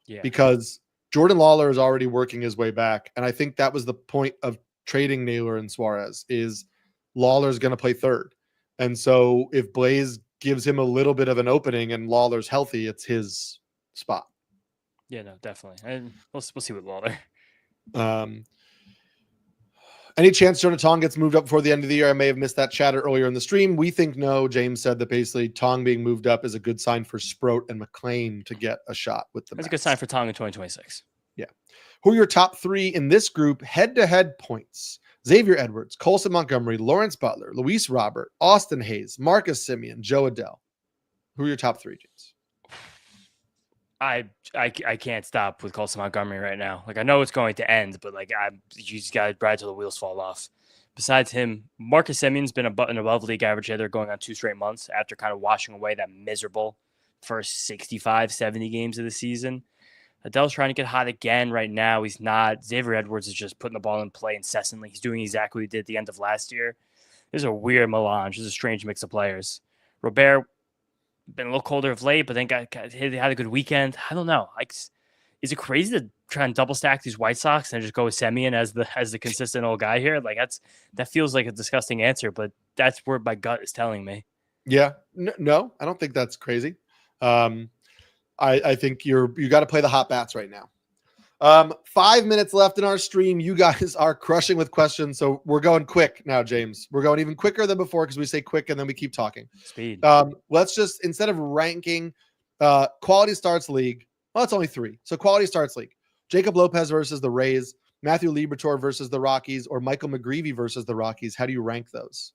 Speaker 1: Yeah. Because Jordan Lawler is already working his way back. And I think that was the point of trading Naylor and Suarez is Lawler's going to play third. And so if Blaze gives him a little bit of an opening and Lawler's healthy, it's his spot.
Speaker 2: Yeah, no, definitely. And we'll see with Lawler.
Speaker 1: Any chance Jonah Tong gets moved up before the end of the year? I may have missed that chatter earlier in the stream. We think no. James said that basically Tong being moved up is a good sign for Sproat and McLean to get a shot with the Mets.
Speaker 2: That's a good sign for Tong in 2026.
Speaker 1: Yeah. Who are your top 3 in this group head-to-head points? Xavier Edwards, Colson Montgomery, Lawrence Butler, Luis Robert, Austin Hayes, Marcus Semien, Joe Adell. Who are your top 3, James?
Speaker 2: I can't stop with Colson Montgomery right now. Like, I know it's going to end, but like you just got to ride till the wheels fall off. Besides him, Marcus Semien's been an above league average hitter going on 2 straight months after kind of washing away that miserable first 65, 70 games of the season. Adele's trying to get hot again right now. He's not. Xavier Edwards is just putting the ball in play incessantly. He's doing exactly what he did at the end of last year. There's a weird melange. There's a strange mix of players. Robert been a little colder of late, but then had a good weekend. I don't know. Like, is it crazy to try and double stack these White Sox and just go with Semien as the consistent old guy here? Like, that feels like a disgusting answer, but that's where my gut is telling me.
Speaker 1: Yeah, no, I don't think that's crazy. I think you got to play the hot bats right now. 5 minutes left in our stream. You guys are crushing with questions, so we're going quick now, James. We're going even quicker than before because we say quick and then we keep talking.
Speaker 2: Speed.
Speaker 1: Let's just, instead of ranking quality starts league, well, it's only 3. So quality starts league. Jacob Lopez versus the Rays, Matthew Liberatore versus the Rockies, or Michael McGreevy versus the Rockies. How do you rank those?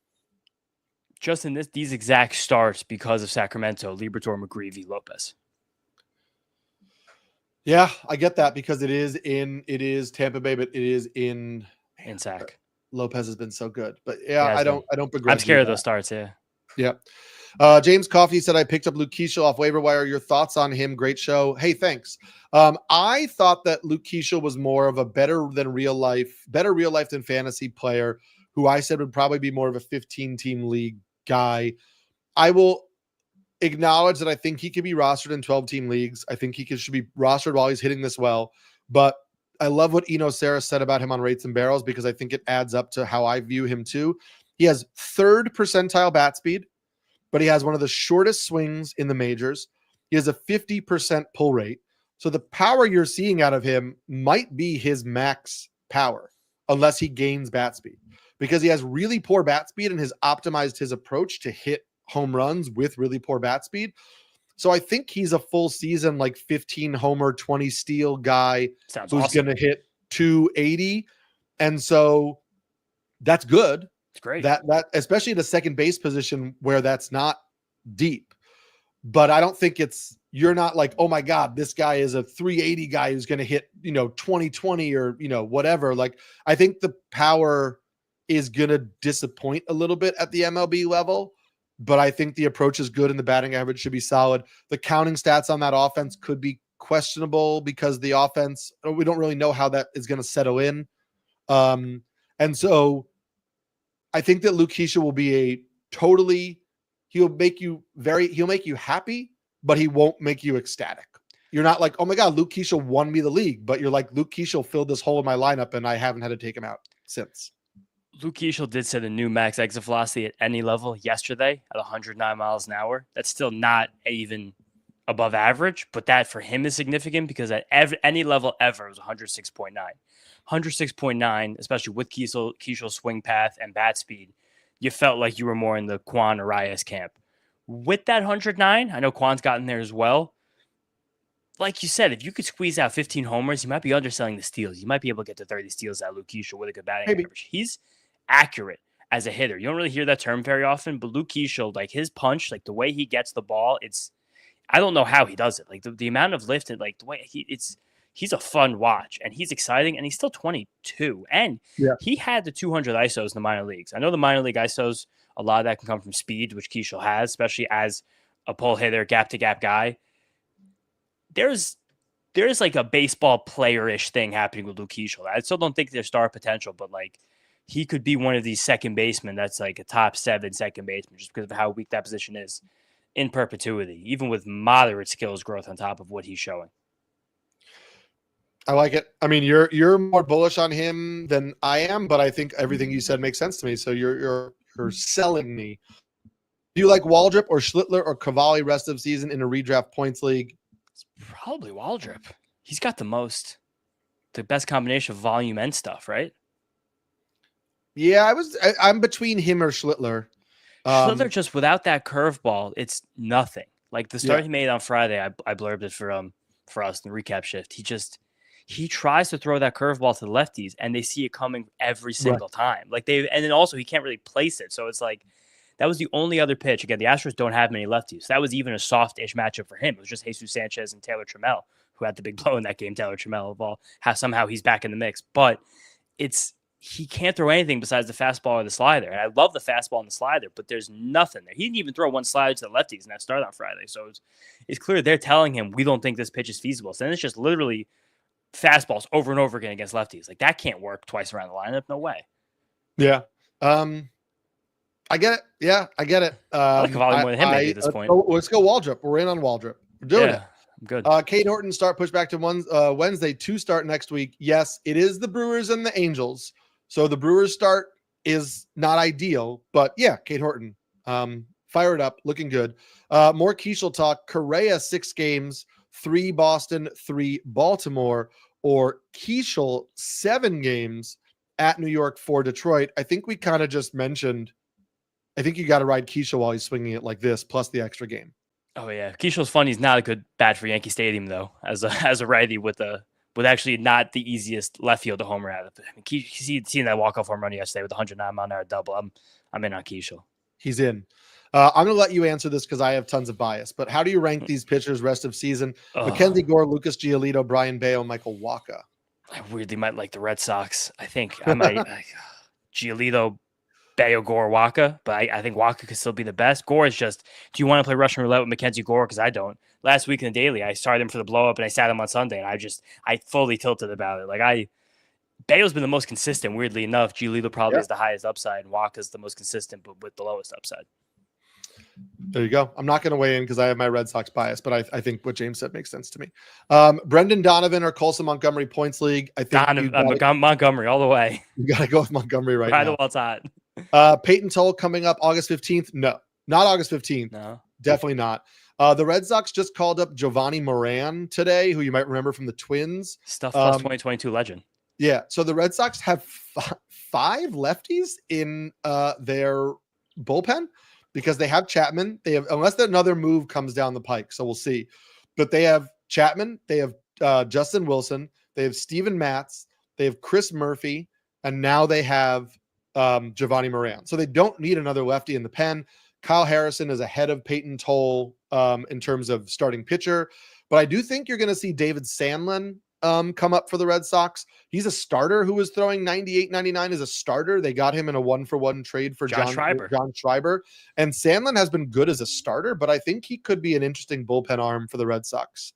Speaker 2: Just in these exact starts because of Sacramento, Liberatore, McGreevy, Lopez.
Speaker 1: Yeah, I get that because it is Tampa Bay, but it is in
Speaker 2: Sac.
Speaker 1: Lopez has been so good, but yeah, I don't begrudge.
Speaker 2: I'm scared of those starts. Yeah.
Speaker 1: Yeah. James Coffey said, I picked up Luke Keeschel off waiver wire. Your thoughts on him? Great show. Hey, thanks. I thought that Luke Keeschel was more of a better real life than fantasy player who I said would probably be more of a 15-team league guy. I will acknowledge that I think he could be rostered in 12-team leagues. I think should be rostered while he's hitting this well. But I love what Eno Sarah said about him on Rates and Barrels because I think it adds up to how I view him too. He has 3rd percentile bat speed, but he has one of the shortest swings in the majors. He has a 50% pull rate. So the power you're seeing out of him might be his max power unless he gains bat speed because he has really poor bat speed and has optimized his approach to hit home runs with really poor bat speed. So I think he's a full season, like 15 homer, 20 steal guy who's
Speaker 2: awesome.
Speaker 1: going to hit 280. And so that's good.
Speaker 2: It's great.
Speaker 1: That especially at a second base position where that's not deep. But I don't think you're not like, oh my God, this guy is a 380 guy who's going to hit, 2020 or, whatever. Like, I think the power is going to disappoint a little bit at the MLB level, but I think the approach is good and the batting average should be solid. The counting stats on that offense could be questionable because the offense, we don't really know how that is going to settle in. And so I think that Luke Keeschel will be he'll make you happy, but he won't make you ecstatic. You're not like, oh my God, Luke Keeschel won me the league, but you're like, Luke Keeschel filled this hole in my lineup and I haven't had to take him out since.
Speaker 2: Luke Keeschel did set a new max exit velocity at any level yesterday at 109 miles an hour. That's still not even above average, but that for him is significant because at any level ever, it was 106.9. 106.9, especially with Keeschel's swing path and bat speed, you felt like you were more in the Quan Arias camp. With that 109, I know Quan's gotten there as well. Like you said, if you could squeeze out 15 homers, you might be underselling the steals. You might be able to get to 30 steals at Luke Keeschel with a good batting average. He's accurate as a hitter. You don't really hear that term very often, but Luke Keeschel, like his punch, like the way he gets the ball, I don't know how he does it. Like the amount of lift and like the way he's a fun watch and he's exciting and he's still 22 and he had the 200 ISOs in the minor leagues. I know the minor league ISOs, a lot of that can come from speed, which Keeschel has, especially as a pull hitter, gap to gap guy. There's like a baseball player-ish thing happening with Luke Keeschel. I still don't think there's star potential, but like he could be one of these second basemen that's like a top 7 second baseman just because of how weak that position is in perpetuity, even with moderate skills growth on top of what he's showing.
Speaker 1: I like it. I mean, you're more bullish on him than I am, but I think everything you said makes sense to me. So you're selling me. Do you like Waldrop or Schlittler or Cavalli rest of season in a redraft points league?
Speaker 2: It's probably Waldrop. He's got the best combination of volume and stuff, right?
Speaker 1: Yeah, I'm between him or Schlittler.
Speaker 2: Schlittler just without that curveball, it's nothing. Like the start he made on Friday, I blurbed it for us in the recap shift. He tries to throw that curveball to the lefties, and they see it coming every single time. Like and then also he can't really place it, so it's like that was the only other pitch. Again, the Astros don't have many lefties, so that was even a soft-ish matchup for him. It was just Jesus Sanchez and Taylor Trammell who had the big blow in that game. Taylor Trammell of all, how somehow he's back in the mix, but he can't throw anything besides the fastball or the slider. And I love the fastball and the slider, but there's nothing there. He didn't even throw one slider to the lefties in that start on Friday. So it's clear they're telling him, we don't think this pitch is feasible. So then it's just literally fastballs over and over again against lefties. Like that can't work twice around the lineup. No way.
Speaker 1: Yeah. I get it. Yeah, I get it.
Speaker 2: I like Cavalli more than him maybe at this point.
Speaker 1: Let's go Waldrop. We're in on Waldrop. We're doing it.
Speaker 2: I'm good.
Speaker 1: Kate Horton start push back to Wednesday to start next week. Yes, it is the Brewers and the Angels. So the Brewers start is not ideal, but yeah, Kate Horton, fire it up, looking good. More Keeschel talk. Correa 6 games, 3 Boston, 3 Baltimore, or Keeschel 7 games at New York, 4 Detroit. I think we kind of just mentioned. I think you got to ride Keeschel while he's swinging it like this, plus the extra game.
Speaker 2: Oh yeah, Keeschel's fun. He's not a good bat for Yankee Stadium though, as a righty with actually not the easiest left field to homer out of. I mean, seeing that walk-off home run yesterday with the 109-mile-an-hour double, I'm in on Keeschel. He's in.
Speaker 1: I'm going to let you answer this because I have tons of bias, but how do you rank these pitchers rest of season? Mackenzie Gore, Lucas Giolito, Brian Bayo, Michael Wacha.
Speaker 2: I weirdly might like the Red Sox. I think I might. Giolito Bayo, Gore, Waka, but I think Waka could still be the best. Gore is just, do you want to play Russian roulette with Mackenzie Gore? Because I don't. Last week in the daily, I started him for the blow up and I sat him on Sunday, and I fully tilted about it. Like Bayo's been the most consistent, weirdly enough. Giolito probably is the highest upside, and Waka's the most consistent, but with the lowest upside.
Speaker 1: There you go. I'm not going to weigh in because I have my Red Sox bias, but I think what James said makes sense to me. Brendan Donovan or Colson Montgomery points league. I think
Speaker 2: Montgomery all the way.
Speaker 1: You got to go with Montgomery right now.
Speaker 2: The wall's hot.
Speaker 1: Peyton Toll coming up August 15th. No, not August 15th.
Speaker 2: No,
Speaker 1: definitely not. The Red Sox just called up Giovanni Moran today, who you might remember from the Twins.
Speaker 2: Stuff plus 2022 legend.
Speaker 1: Yeah. So the Red Sox have 5 lefties in their bullpen, because they have Chapman. They have, unless another move comes down the pike. So we'll see. But they have Chapman. They have Justin Wilson. They have Steven Matz. They have Chris Murphy. And now they have Giovanni Moran. So they don't need another lefty in the pen. Kyle Harrison is ahead of Peyton Toll in terms of starting pitcher. But I do think you're going to see David Sandlin come up for the Red Sox. He's a starter who was throwing 98, 99 as a starter. They got him in a 1-for-1 trade for John Schreiber. And Sandlin has been good as a starter, but I think he could be an interesting bullpen arm for the Red Sox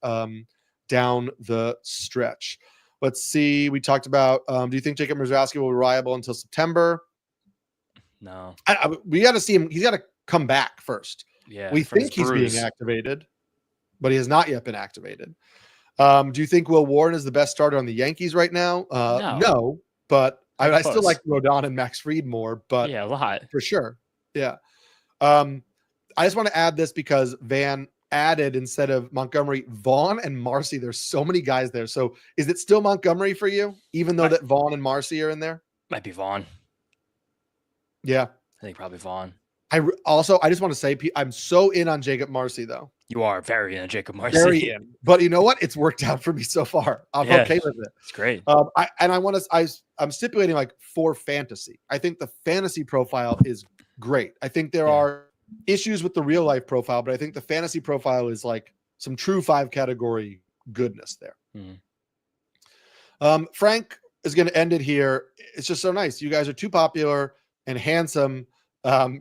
Speaker 1: down the stretch. Let's see. We talked about, do you think Jacob Mrazowski will be reliable until September?
Speaker 2: No.
Speaker 1: We got to see him. He's got to come back first.
Speaker 2: Yeah.
Speaker 1: We think he's being activated, but he has not yet been activated. Do you think Will Warren is the best starter on the Yankees right now? No, but I still like Rodon and Max Fried more, but
Speaker 2: yeah, a lot
Speaker 1: for sure. Yeah. I just want to add this because Van added, instead of Montgomery, Vaughn and Marcy. There's so many guys there. So is it still Montgomery for you, even though that Vaughn and Marcy are in there?
Speaker 2: Might be Vaughn.
Speaker 1: Yeah.
Speaker 2: I think probably Vaughn.
Speaker 1: I just want to say, I'm so in on Jacob Marcy, though.
Speaker 2: You are very in on Jacob Marcy.
Speaker 1: Very in. But you know what? It's worked out for me so far. I'm okay with it.
Speaker 2: It's great.
Speaker 1: I'm stipulating like for fantasy. I think the fantasy profile is great. I think there are issues with the real life profile, but I think the fantasy profile is like some true 5 category goodness there. Mm-hmm. Frank is going to end it here. It's just so nice. You guys are too popular and handsome.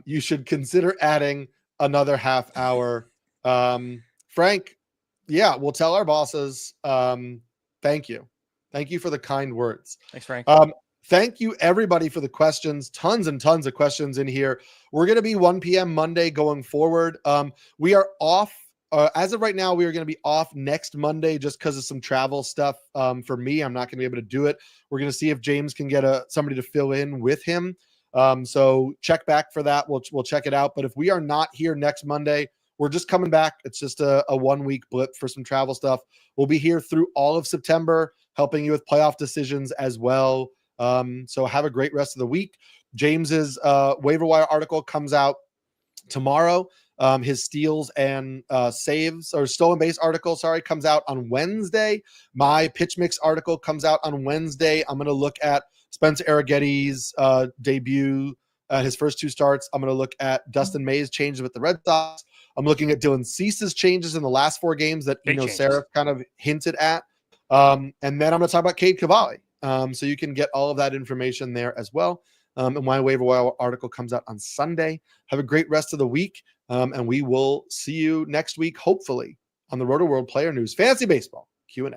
Speaker 1: You should consider adding another half hour. Frank, we'll tell our bosses. Thank you for the kind words.
Speaker 2: Thanks, Frank.
Speaker 1: Thank you everybody for the questions. Tons and tons of questions in here. We're going to be 1 p.m. Monday going forward. We are off as of right now. We are going to be off next Monday just because of some travel stuff. For me, I'm not going to be able to do it. We're going to see if James can get somebody to fill in with him. So check back for that. We'll check it out. But if we are not here next Monday, we're just coming back. It's just a 1-week blip for some travel stuff. We'll be here through all of September, helping you with playoff decisions as well. So have a great rest of the week. James's waiver wire article comes out tomorrow. His steals and saves, or stolen base article, comes out on Wednesday. My pitch mix article comes out on Wednesday. I'm going to look at Spencer Arrighetti's debut, his first 2 starts. I'm going to look at Dustin May's changes with the Red Sox. I'm looking at Dylan Cease's changes in the last 4 games that Seraph kind of hinted at. And then I'm going to talk about Cade Cavalli. So you can get all of that information there as well. And my waiver wire article comes out on Sunday. Have a great rest of the week. And we will see you next week, hopefully, on the Rotoworld Player News Fantasy Baseball Q&A.